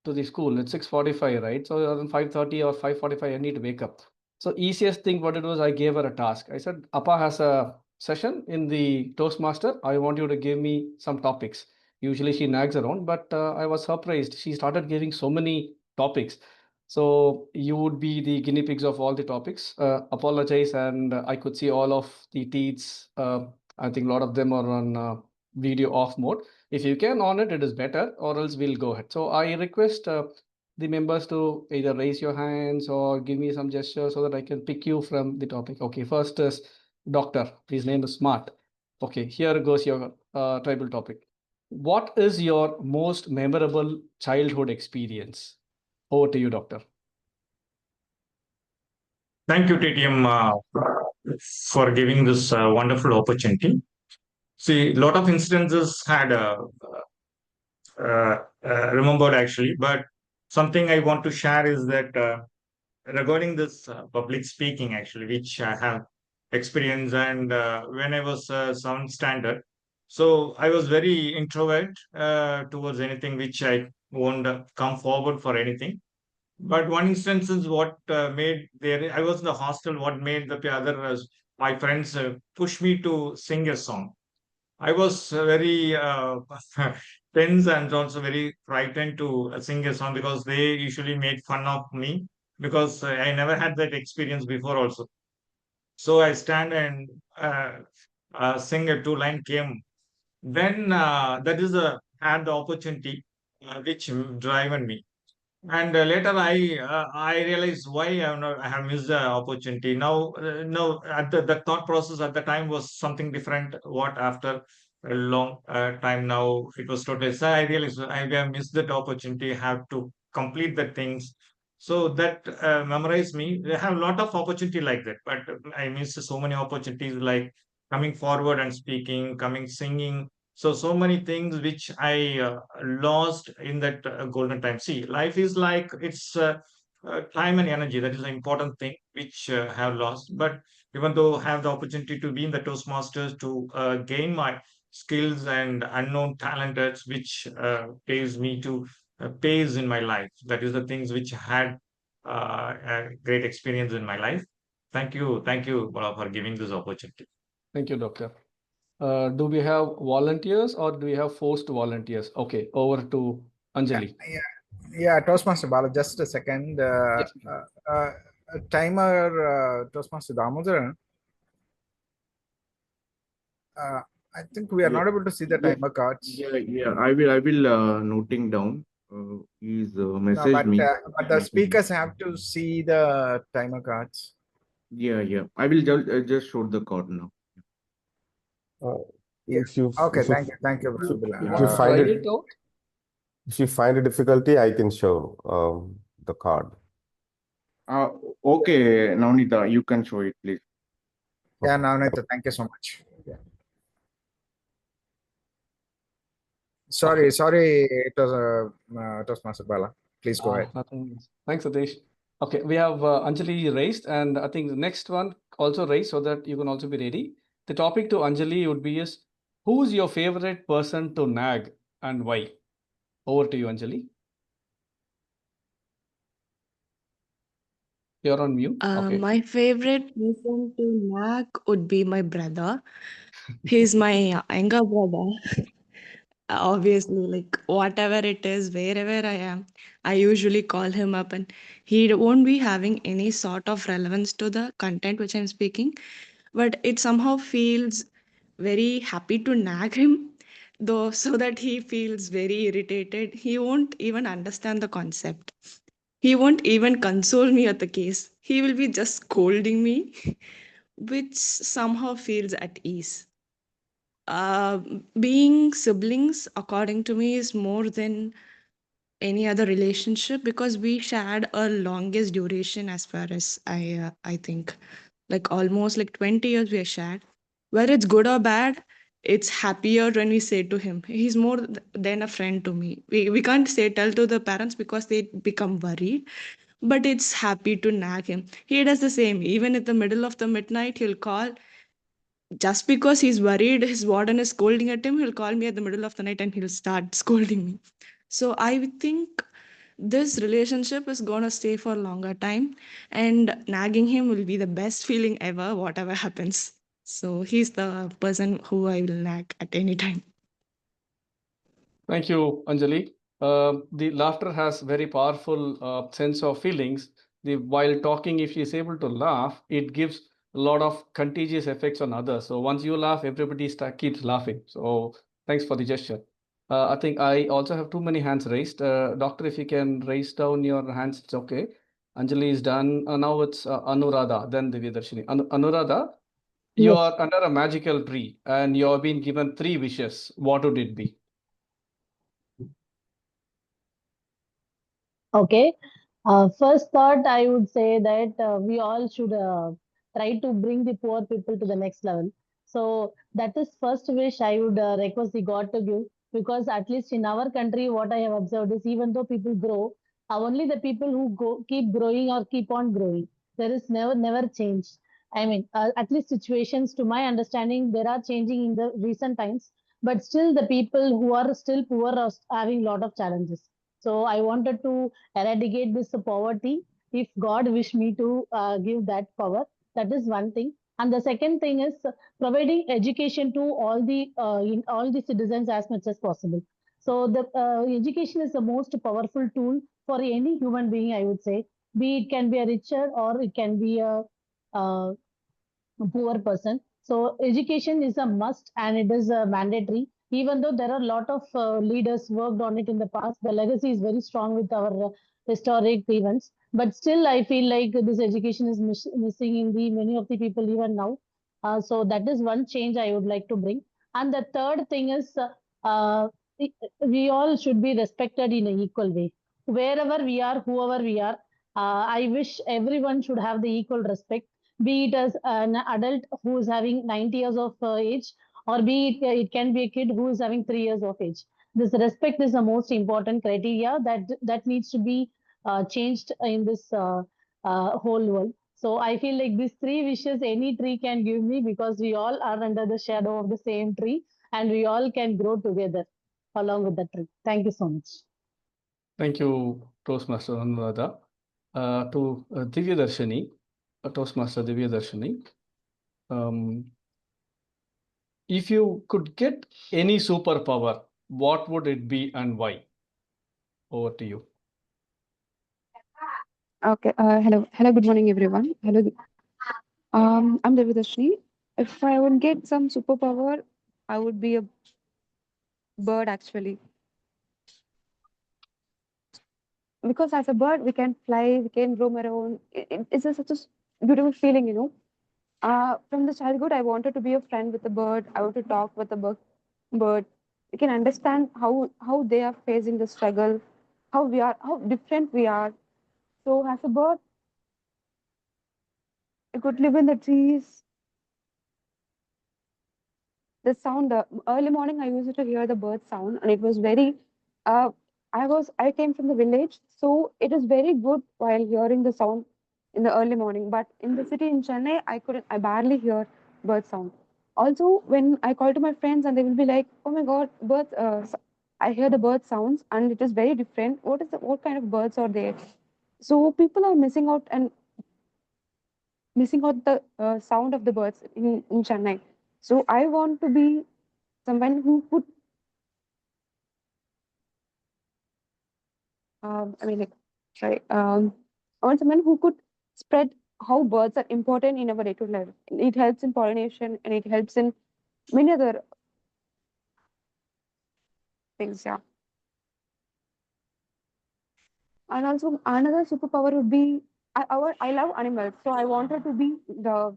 to the school at 6:45, right? So around 5:30 or 5:45, I need to wake up. So easiest thing what it was, I gave her a task. I said, Appa has a session in the Toastmaster. I want you to give me some topics. Usually she nags around, but I was surprised. She started giving so many topics. So you would be the guinea pigs of all the topics. Apologize, and I could see all of the teats. I think a lot of them are on video off mode. If you can on it, it is better, or else we'll go ahead. So I request the members to either raise your hands or give me some gesture so that I can pick you from the topic. Okay, first is Doctor. His name is Smart. Okay, here goes your tribal topic. What is your most memorable childhood experience? Over to you, Doctor. Thank you, TTM, for giving this wonderful opportunity. See, a lot of instances had remembered actually, but something I want to share is that regarding this public speaking actually, which I have experienced, and when I was 7th standard, so I was very introvert towards anything which I won't come forward for anything. But one instance is what made there. I was in the hostel. What made the other my friends push me to sing a song. I was very tense and also very frightened to sing a song because they usually made fun of me because I never had that experience before also. So I stand and sing a 2 line came. Then that is had the opportunity which driven me. And later I realized why I have missed the opportunity. Now, the thought process at the time was something different. What after a long time now it was totally. So I realized I have missed that opportunity. Have to complete the things. So that memorized me. I have a lot of opportunity like that, but I missed so many opportunities like coming forward and speaking, coming singing. So many things which I lost in that golden time. See, life is like it's time and energy. That is an important thing which have lost. But even though I have the opportunity to be in the Toastmasters to gain my skills and unknown talents, which pays me to pays in my life. That is the things which had a great experience in my life. Thank you, Bala, for giving this opportunity. Thank you, Doctor. Do we have volunteers or do we have forced volunteers? Okay, over to Anjali. Yeah, Toastmaster Bala, just a second. Yes. Timer, Toastmaster Damodaran. I think we are not able to see the timer cards. Yeah. I will noting down. He's messaged me. But the speakers have to see the timer cards. Yeah. I will just show the card now. Okay, thank you. If you find a difficulty, I can show the card. Okay, Navnita, you can show it, please. Yeah, Navnita, thank you so much. Yeah. Sorry, it was Master Bala. Please go ahead. Nothing. Thanks, Satish. Okay, we have Anjali raised, and I think the next one also raised so that you can also be ready. The topic to Anjali would be is, who's your favorite person to nag and why? Over to you, Anjali. You're on mute. Okay. My favorite person to nag would be my brother. He's my younger brother. Obviously, like whatever it is, wherever I am, I usually call him up, and he won't be having any sort of relevance to the content which I'm speaking, but it somehow feels very happy to nag him, though, so that he feels very irritated. He won't even understand the concept. He won't even console me at the case. He will be just scolding me, which somehow feels at ease. Being siblings, according to me, is more than any other relationship because we shared a longest duration as far as I think, like almost like 20 years we are shared. Whether it's good or bad, it's happier when we say to him. He's more than a friend to me. We can't say tell to the parents because they become worried, but it's happy to nag him. He does the same. Even at the middle of the midnight, he'll call just because he's worried his warden is scolding at him, he'll call me at the middle of the night and he'll start scolding me. So I would think this relationship is gonna stay for a longer time, and nagging him will be the best feeling ever, whatever happens. So he's the person who I will nag at any time. Thank you, Anjali. The laughter has very powerful sense of feelings. While talking, if she is able to laugh, it gives a lot of contagious effects on others. So once you laugh, everybody keeps laughing. So thanks for the gesture. I think I also have too many hands raised. Doctor, if you can raise down your hands, it's okay. Anjali is done. Now it's Anuradha, then Divyadarshini. Anuradha, you Yes. are under a magical tree and you have been given 3 wishes. What would it be? Okay. First thought, I would say that we all should try to bring the poor people to the next level. So that is first wish I would request the God to give, because at least in our country, what I have observed is even though people grow, only the people who keep growing or keep on growing. There is never change. I mean, at least situations, to my understanding, there are changing in the recent times, but still the people who are still poor are having a lot of challenges. So I wanted to eradicate this poverty if God wish me to give that power. That is one thing. And the second thing is providing education to all the citizens as much as possible. So the education is the most powerful tool for any human being, I would say. Be it can be a richer or it can be a poor person. So education is a must and it is mandatory. Even though there are a lot of leaders worked on it in the past, the legacy is very strong with our historic events. But still, I feel like this education is missing in the many of the people even now. So that is one change I would like to bring. And the third thing is uh, we we all should be respected in an equal way. Wherever we are, whoever we are, I wish everyone should have the equal respect, be it as an adult who is having 90 years of age, or be it, it can be a kid who is having 3 years of age. This respect is the most important criteria that needs to be changed in this whole world. So I feel like these 3 wishes any tree can give me, because we all are under the shadow of the same tree and we all can grow together along with the tree. Thank you so much. Thank you, Toastmaster Anuradha. To Divya Darshini, Toastmaster Divya Darshini. If you could get any superpower, what would it be and why? Over to you. Okay. Hello. Good morning, everyone. Hello. I'm Devidashni. If I would get some superpower, I would be a bird actually. Because as a bird, we can fly, we can roam around. It's such a beautiful feeling, you know. From the childhood, I wanted to be a friend with a bird. I want to talk with a bird. We can understand how they are facing the struggle, how different we are. So as a bird, I could live in the trees. The sound, early morning, I used to hear the bird sound, and it was very. Uh, I came from the village, so it is very good while hearing the sound in the early morning. But in the city in Chennai, I barely hear bird sound. Also, when I call to my friends, and they will be like, "Oh my God, birds!" I hear the bird sounds, and it is very different. What kind of birds are there? So people are missing out the sound of the birds in Chennai. So I want to be someone who could, I mean, like, sorry, I want someone who could spread how birds are important in our day-to-day life. It helps in pollination and it helps in many other things, yeah. And also another superpower would be I love animals, so I wanted to be the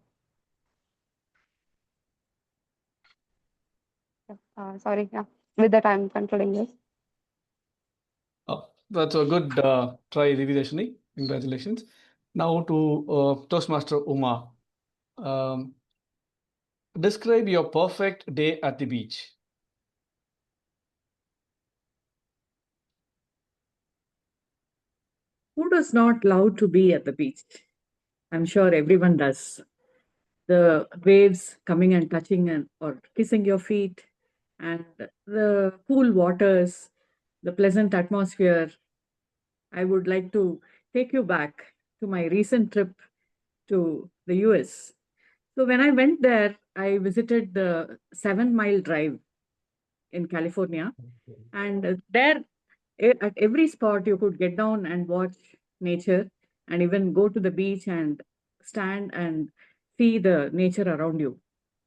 sorry, yeah. With that, I'm controlling this. That's a good try, Devidashini. Congratulations. Now to Toastmaster Uma. Describe your perfect day at the beach. Who does not love to be at the beach? I'm sure everyone does. The waves coming and touching and or kissing your feet, and the cool waters, the pleasant atmosphere. I would like to take you back to my recent trip to the US. So when I went there, I visited the 7 Mile Drive in California, and there at every spot you could get down and watch nature and even go to the beach and stand and see the nature around you.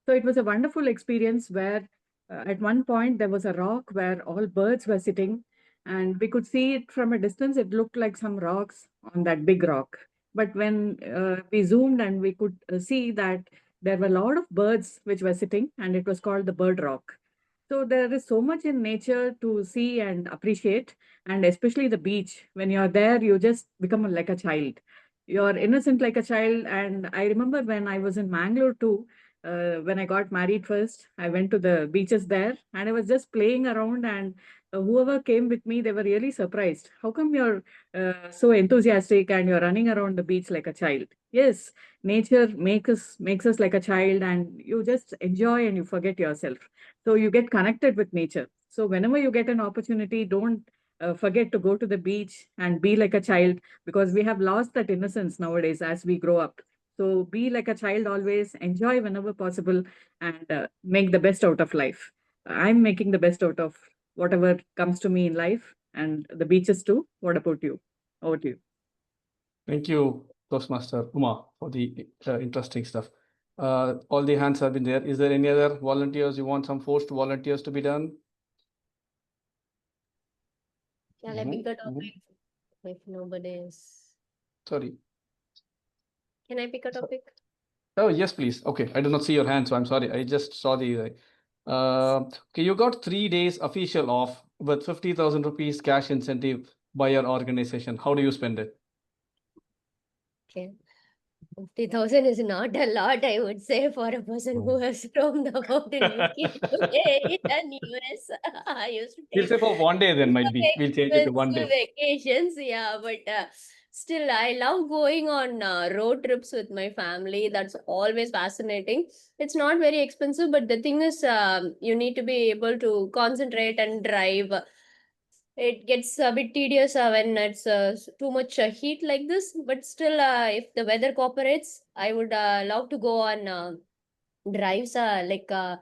So it was a wonderful experience where at one point there was a rock where all birds were sitting, and we could see it from a distance. It looked like some rocks on that big rock. But when we zoomed and we could see that there were a lot of birds which were sitting, and it was called the bird rock. So there is so much in nature to see and appreciate, and especially the beach. When you're there, you just become like a child. You're innocent like a child. And I remember when I was in Mangalore too, when I got married first, I went to the beaches there and I was just playing around. And whoever came with me, they were really surprised. How come you're so enthusiastic and you're running around the beach like a child? Yes, nature makes us like a child, and you just enjoy and you forget yourself. So you get connected with nature. So whenever you get an opportunity, don't forget to go to the beach and be like a child, because we have lost that innocence nowadays as we grow up. So be like a child always, enjoy whenever possible, and make the best out of life. I'm making the best out of whatever comes to me in life, and the beaches too. What about you? Over to you. Thank you, Toastmaster Uma, for the interesting stuff. All the hands have been there. Is there any other volunteers? You want some forced volunteers to be done? Shall I pick a topic if nobody is? Sorry. Can I pick a topic? Oh, yes, please. Okay. I did not see your hand, so I'm sorry. I just saw the. Okay, you got 3 days official off with 50,000 rupees cash incentive by your organization. How do you spend it? Okay. 50,000 is not a lot, I would say, for a person who has roamed about in UK and US. I used to We'll take say for 1 day then might be. We'll change it to 1 expensive day. vacations, yeah, but still, I love going on road trips with my family. That's always fascinating. It's not very expensive, but the thing is, you need to be able to concentrate and drive. It gets a bit tedious when it's too much heat like this, but still, if the weather cooperates, I would love to go on drives. The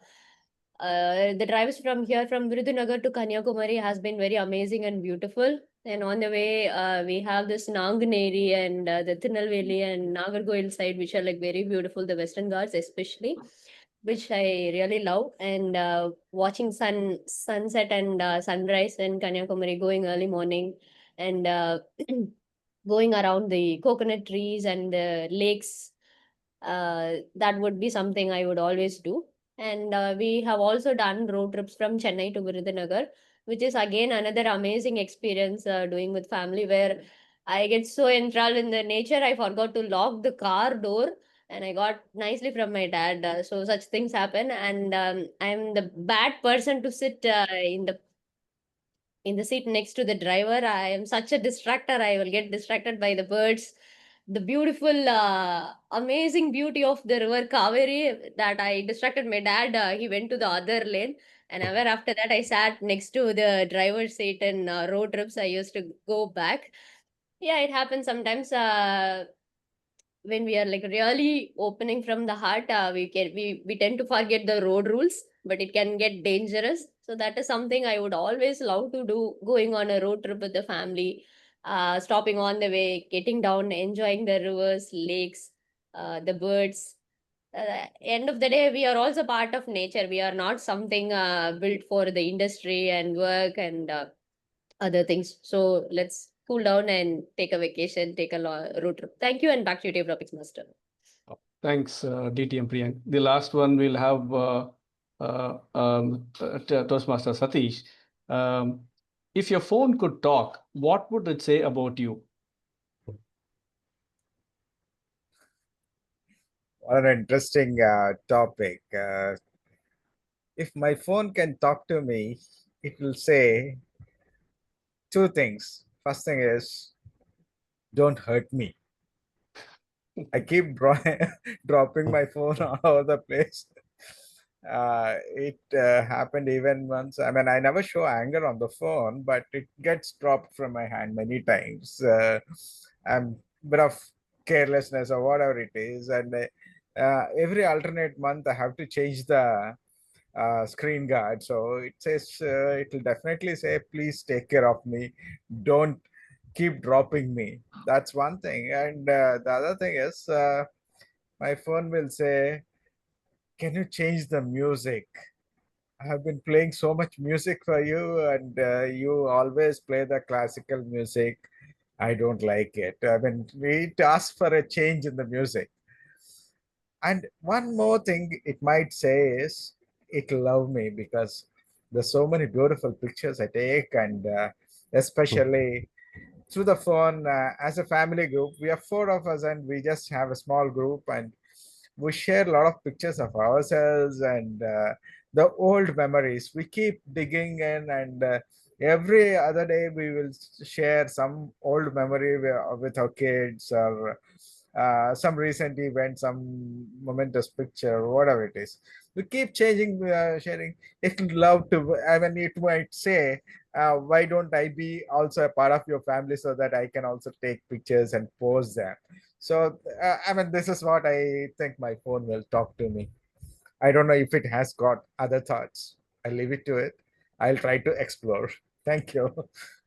drives from here from Virudhunagar to Kanyakumari has been very amazing and beautiful. And on the way, we have this Nanganeri and the Tirunelveli and Nagarkoil side, which are like very beautiful, the Western Ghats especially, which I really love. And watching sunset and sunrise in Kanyakumari, going early morning, and going around the coconut trees and the lakes. That would be something I would always do. And we have also done road trips from Chennai to Virudhunagar, which is again another amazing experience doing with family, where I get so enthralled in the nature, I forgot to lock the car door. and I got nicely from my dad. So such things happen, and I'm the bad person to sit in the seat next to the driver. I am such a distractor. I will get distracted by the birds, the beautiful, amazing beauty of the river Kaveri, that I distracted my dad. He went to the other lane. And ever after that, I sat next to the driver's seat in road trips. I used to go back. Yeah, it happens sometimes. When we are like really opening from the heart, we tend to forget the road rules, but it can get dangerous. So that is something I would always love to do, going on a road trip with the family, stopping on the way, getting down, enjoying the rivers, lakes, the birds. End of the day, we are also part of nature. We are not something built for the industry and work and other things. So let's cool down and take a vacation, take a road trip. Thank you, and back to you, Topics Master. Thanks, DTM Priyank. The last one we'll have Toastmaster Satish. If your phone could talk, what would it say about you? What an interesting topic. If my phone can talk to me, it will say two things. First thing is, don't hurt me. I keep dropping my phone all over the place. It happened even once. I mean, I never show anger on the phone, but it gets dropped from my hand many times. I'm a bit of carelessness or whatever it is, and every alternate month I have to change the screen guard. So it says it will definitely say, please take care of me. Don't keep dropping me. That's one thing. And the other thing is, my phone will say, can you change the music? I have been playing so much music for you, and you always play the classical music. I don't like it. I mean, we ask for a change in the music. And one more thing it might say is, it'll love me because there's so many beautiful pictures I take, and especially through the phone, as a family group. We are four of us, and we just have a small group, and we share a lot of pictures of ourselves and the old memories. We keep digging in, and every other day we will share some old memory with our kids, or some recent event, some momentous picture, whatever it is. We keep changing, sharing. It would love to. I mean, it might say, why don't I be also a part of your family so that I can also take pictures and post them? So, I mean, this is what I think my phone will talk to me. I don't know if it has got other thoughts. I leave it to it. I'll try to explore. Thank you.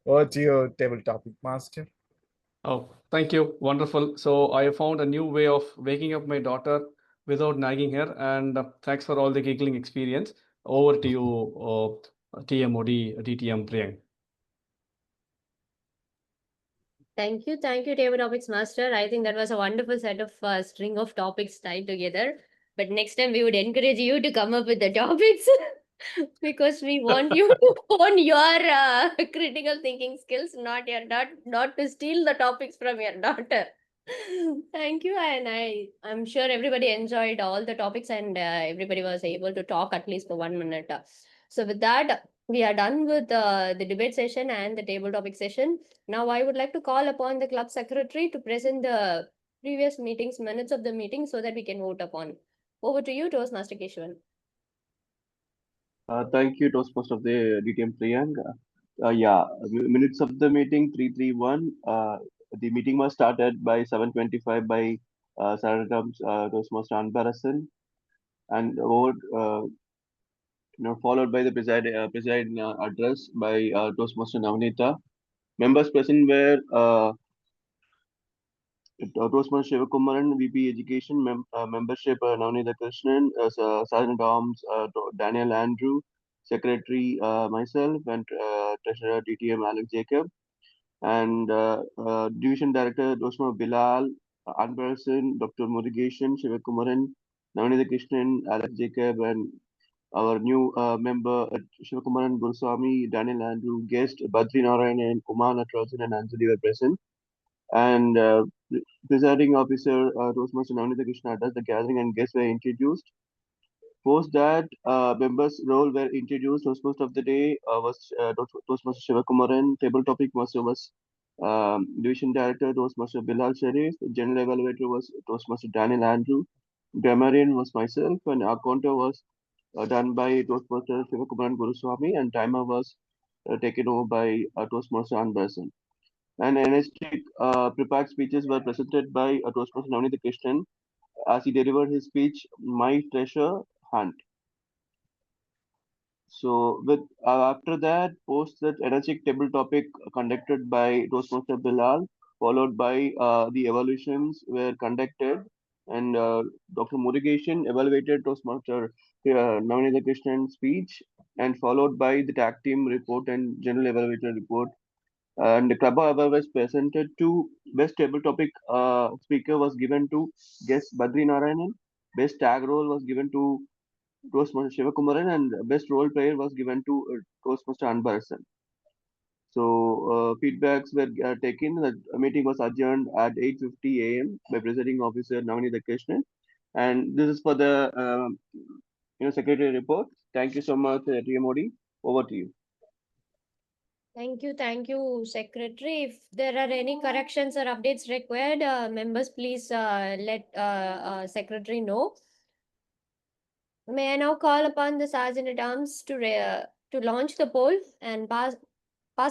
Over to you, table topic master. Oh, thank you. Wonderful. So I found a new way of waking up my daughter without nagging her. And thanks for all the giggling experience. Over to you, TMOD, DTM Priyank. Thank you, Table Topics Master. I think that was a wonderful set of string of topics tied together. But next time we would encourage you to come up with the topics because we want you to hone your critical thinking skills, not to steal the topics from your daughter. Thank you, and I'm sure everybody enjoyed all the topics, and everybody was able to talk at least for 1 minute. So with that, we are done with the debate session and the table topic session. Now I would like to call upon the club secretary to present the previous meetings, minutes of the meeting, so that we can vote upon. Over to you, Toastmaster Keshwan. Thank you, Toastmaster of the DTM Priyank. Yeah, minutes of the meeting 331. The meeting was started by 7:25 by Toastmaster Anbarasan, and followed by the preside address by Toastmaster Navnita. Members present were Toastmaster Shivakumaran, VP Education, membership Navnita Krishnan, Sergeant Arms Daniel Andrew, Secretary myself, and Treasurer DTM Alex Jacob, and Division Director Toastmaster Bilal, Anbarasan, Dr. Murugation, Shivakumaran, Navnita Krishnan, Alex Jacob, and our new member Shivakumaran Guruswamy, Daniel Andrew, guest Badri Narayan, and Umar Natrajan and Anjali were present. and presiding officer Toastmaster Navnitha Krishna does the gathering and guests were introduced. Post that, members' role were introduced. Toastmaster of the day was Toastmaster Shivakumaran. Table topic master was Division Director Toastmaster Bilal Sharif. General Evaluator was Toastmaster Daniel Andrew. Grammarian was myself, and our counter was done by Toastmaster Shivakumaran Guruswamy, and timer was taken over by Toastmaster Anberson. And NST prepared speeches were presented by Toastmaster Navnitha Krishnan as he delivered his speech, My Treasure Hunt. So with after that, post that energetic table topic conducted by Toastmaster Bilal, followed by the evaluations were conducted, and Dr. Murugation evaluated Toastmaster Navnitha Krishnan speech, and followed by the tag team report and general evaluator report. And the club award was presented to best table topic speaker was given to guest Badri Narayanan. Best tag role was given to Toastmaster Shivakumaran, and best role player was given to Toastmaster Anbarasan. So feedbacks were taken. The meeting was adjourned at 8:50 a.m. by presiding officer Navnitha Krishnan. And this is for the secretary report. Thank you so much, TMOD. Over to you. Thank you, Secretary. If there are any corrections or updates required, members, please let Secretary know. May I now call upon the Sergeant at Arms to launch the poll and pass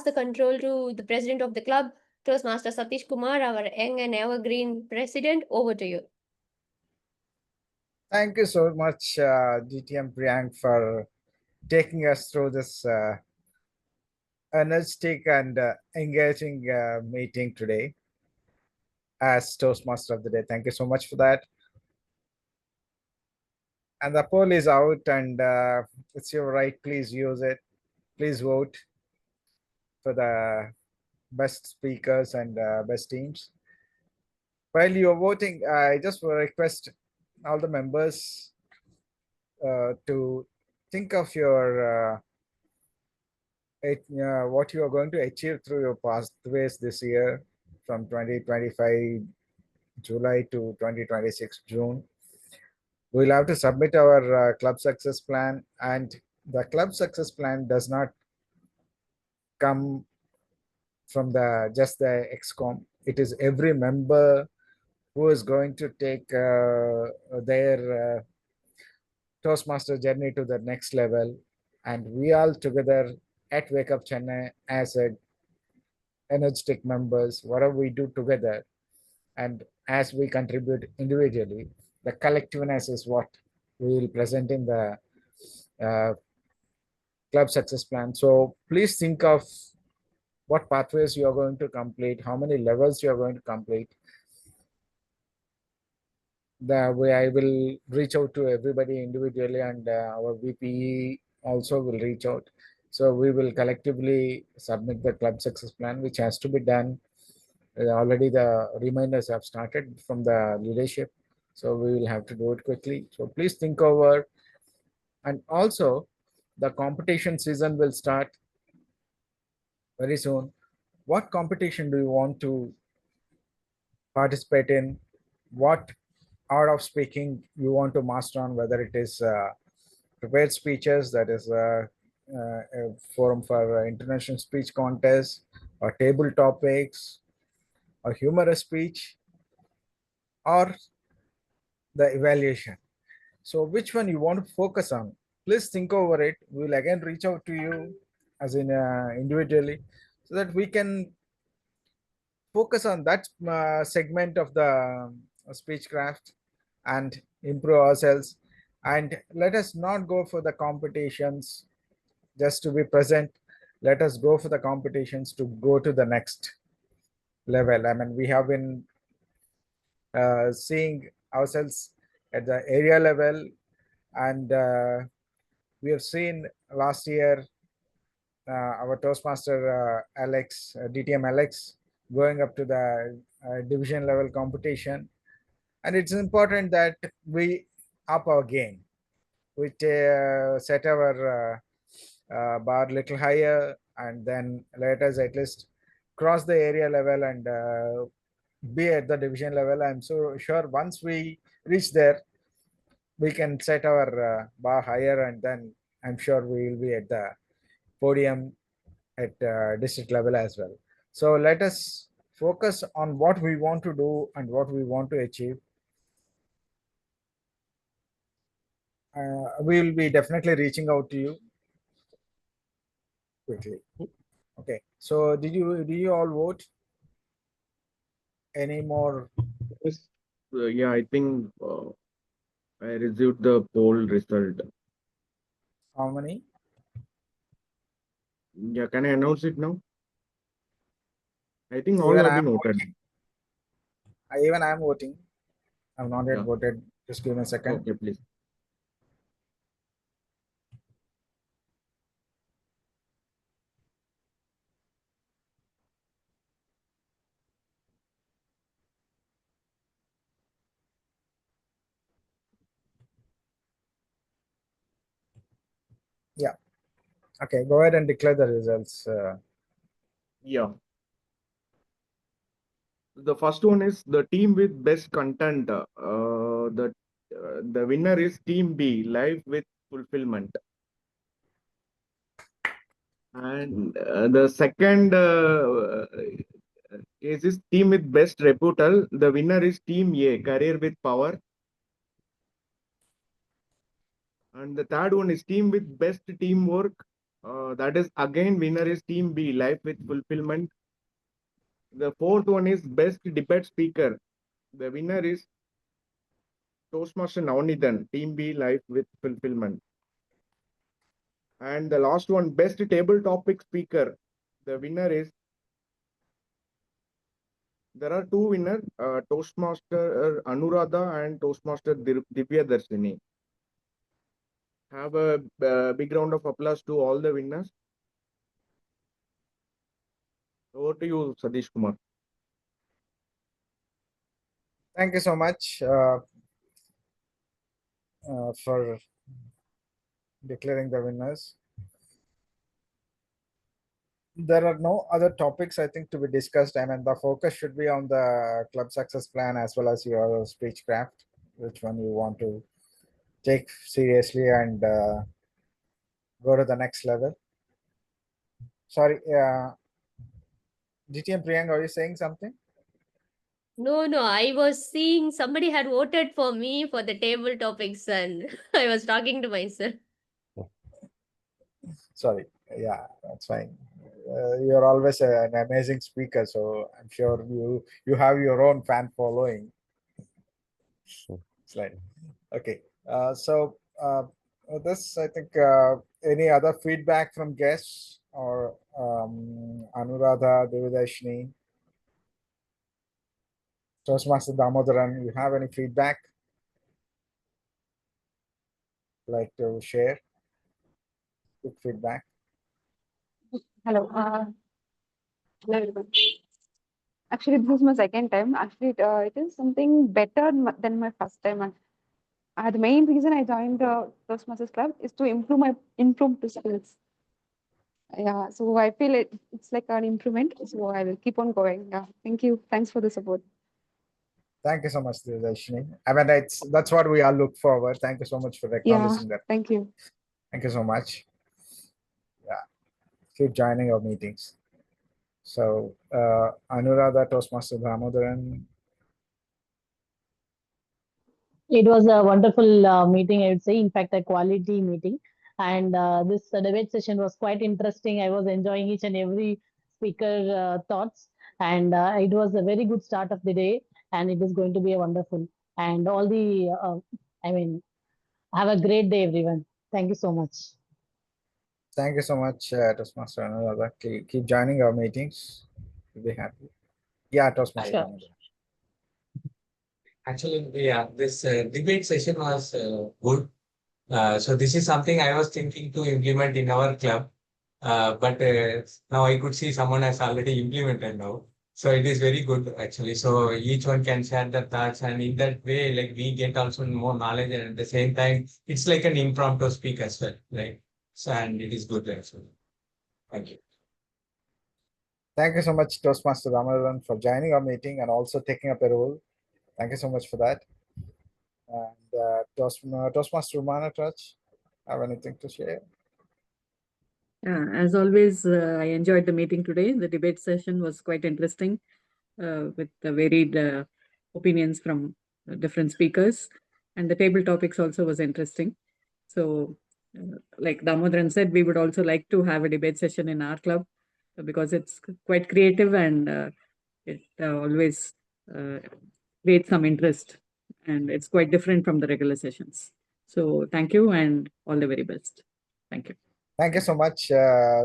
the control to the President of the club, Toastmaster Satish Kumar, our young and evergreen President. Over to you. Thank you so much, DTM Priyank, for taking us through this energetic and engaging meeting today as Toastmaster of the Day. Thank you so much for that. And the poll is out, and it's your right. Please use it. Please vote for the best speakers and best teams. While you're voting, I just request all the members to think of your what you are going to achieve through your pathways this year, from 2025 July to 2026 June. We'll have to submit our club success plan, and the club success plan does not come from just the ExCom. It is every member who is going to take their Toastmaster journey to the next level, and we all together at Wake Up Chennai as energetic members, whatever we do together, and as we contribute individually, the collectiveness is what we will present in the club success plan. So please think of what pathways you are going to complete, how many levels you are going to complete. The way I will reach out to everybody individually, and our VPE also will reach out. So we will collectively submit the club success plan, which has to be done. Already the reminders have started from the leadership, so we will have to do it quickly. So please think over. And also the competition season will start very soon. What competition do you want to participate in? What art of speaking you want to master on, whether it is prepared speeches, that is a forum for international speech contests, or table topics, or humorous speech, or the evaluation. So which one you want to focus on? Please think over it. We'll again reach out to you as in individually, so that we can focus on that segment of the speechcraft and improve ourselves. And let us not go for the competitions just to be present. Let us go for the competitions to go to the next level. I mean, we have been seeing ourselves at the area level, and we have seen last year our Toastmaster Alex, DTM Alex, going up to the division level competition. And it's important that we up our game. We set our bar little higher, and then let us at least cross the area level and be at the division level. I'm so sure once we reach there, we can set our bar higher, and then I'm sure we will be at the podium at district level as well. So let us focus on what we want to do and what we want to achieve. We will be definitely reaching out to you quickly. Okay. So did you all vote? Any more? Yes. Yeah, I think I received the poll result. How many? Yeah, can I announce it now? I think all Even have I'm been voted. voting. Even I'm voting. I've not yet Yeah. voted. Just give me a second. Okay, please. Yeah. Okay. Go ahead and declare the results. Yeah. The first one is the team with best content. The winner is Team B, Life with Fulfillment. And the second case is Team with best reputal. The winner is Team A, Career with Power. And the third one is Team with best teamwork. That is again winner is Team B, Life with Fulfillment. The fourth one is best debate speaker. The winner is Toastmaster Navanidan, Team B, Life with Fulfillment. And the last one, best table topic speaker. The winner is, there are two winners, Toastmaster Anuradha and Toastmaster Divya Darshini. Have a big round of applause to all the winners. Over to you, Satish Kumar. Thank you so much for declaring the winners. There are no other topics, I think, to be discussed. I mean, the focus should be on the club success plan as well as your speech craft, which one you want to take seriously and go to the next level. Sorry, DTM Priyank, are you saying something? No, I was seeing somebody had voted for me for the table topics and I was talking to myself. Sorry, yeah, that's fine. You're always an amazing speaker, so I'm sure you have your own fan following. Slide. Okay, so this, I think, any other feedback from guests or Anuradha, Devidashini, Toastmaster Damodaran, you have any feedback like to share? Quick feedback. Hello. Hello, everyone. Actually, this is my second time. Actually, it is something better than my first time. The main reason I joined the Toastmasters Club is to improve my impromptu skills. Yeah, so I feel it's like an improvement. So I will keep on going. Yeah, thank you. Thanks for the support. Thank you so much, Devdashini. I mean, that's what we all look forward. Thank you so much for Yeah, acknowledging that. thank you. Thank you so much. Yeah, keep joining our meetings. So, Anuradha, Toastmaster Damodaran. It was a wonderful meeting, I would say. In fact, a quality meeting. And this debate session was quite interesting. I was enjoying each and every speaker thoughts. And it was a very good start of the day. And it is going to be a wonderful. And all the, have a great day, everyone. Thank you so much. Thank you so much, Toastmaster Anuradha. Keep joining our meetings. We'll be happy. Yeah, Toastmaster Sure. Damodaran. Actually, yeah, this debate session was good. So this is something I was thinking to implement in our club. But now I could see someone has already implemented now. So it is very good actually. So each one can share their thoughts, and in that way, like we get also more knowledge, and at the same time, it's like an impromptu speak as well, right? So and it is good actually. Thank you. Thank you so much, Toastmaster Ramadan, for joining our meeting and also taking up a role. Thank you so much for that. And Toastmaster Rumana Touch, have anything to share? As always, I enjoyed the meeting today. The debate session was quite interesting with the varied opinions from different speakers. And the table topics also was interesting. So, like Damodaran said, we would also like to have a debate session in our club because it's quite creative and it always creates some interest. And it's quite different from the regular sessions. So, thank you and all the very best. Thank you. Thank you so much,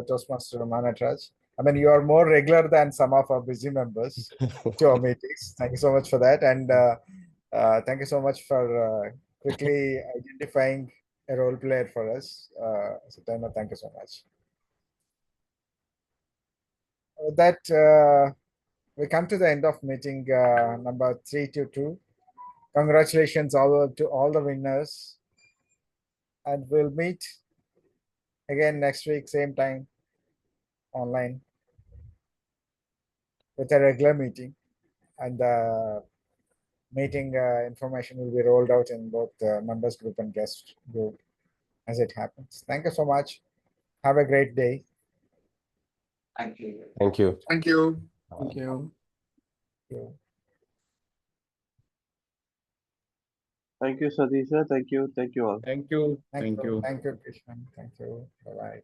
Toastmaster Romana Traj. I mean, you are more regular than some of our busy members to our meetings. Thank you so much for that. And thank you so much for quickly identifying a role player for us. Satyaima, thank you so much. With that, we come to the end of meeting number 322. Congratulations to all the winners. And we'll meet again next week, same time, online, with a regular meeting. And the meeting information will be rolled out in both the members group and guest group as it happens. Thank you so much. Have a great day. Thank you. Thank you. Thank you. Thank you. Thank you, Satish sir. Thank you. Thank you all. Thank you. Thank Thank you. you. Thank you, Krishnan. Thank you. Bye-bye.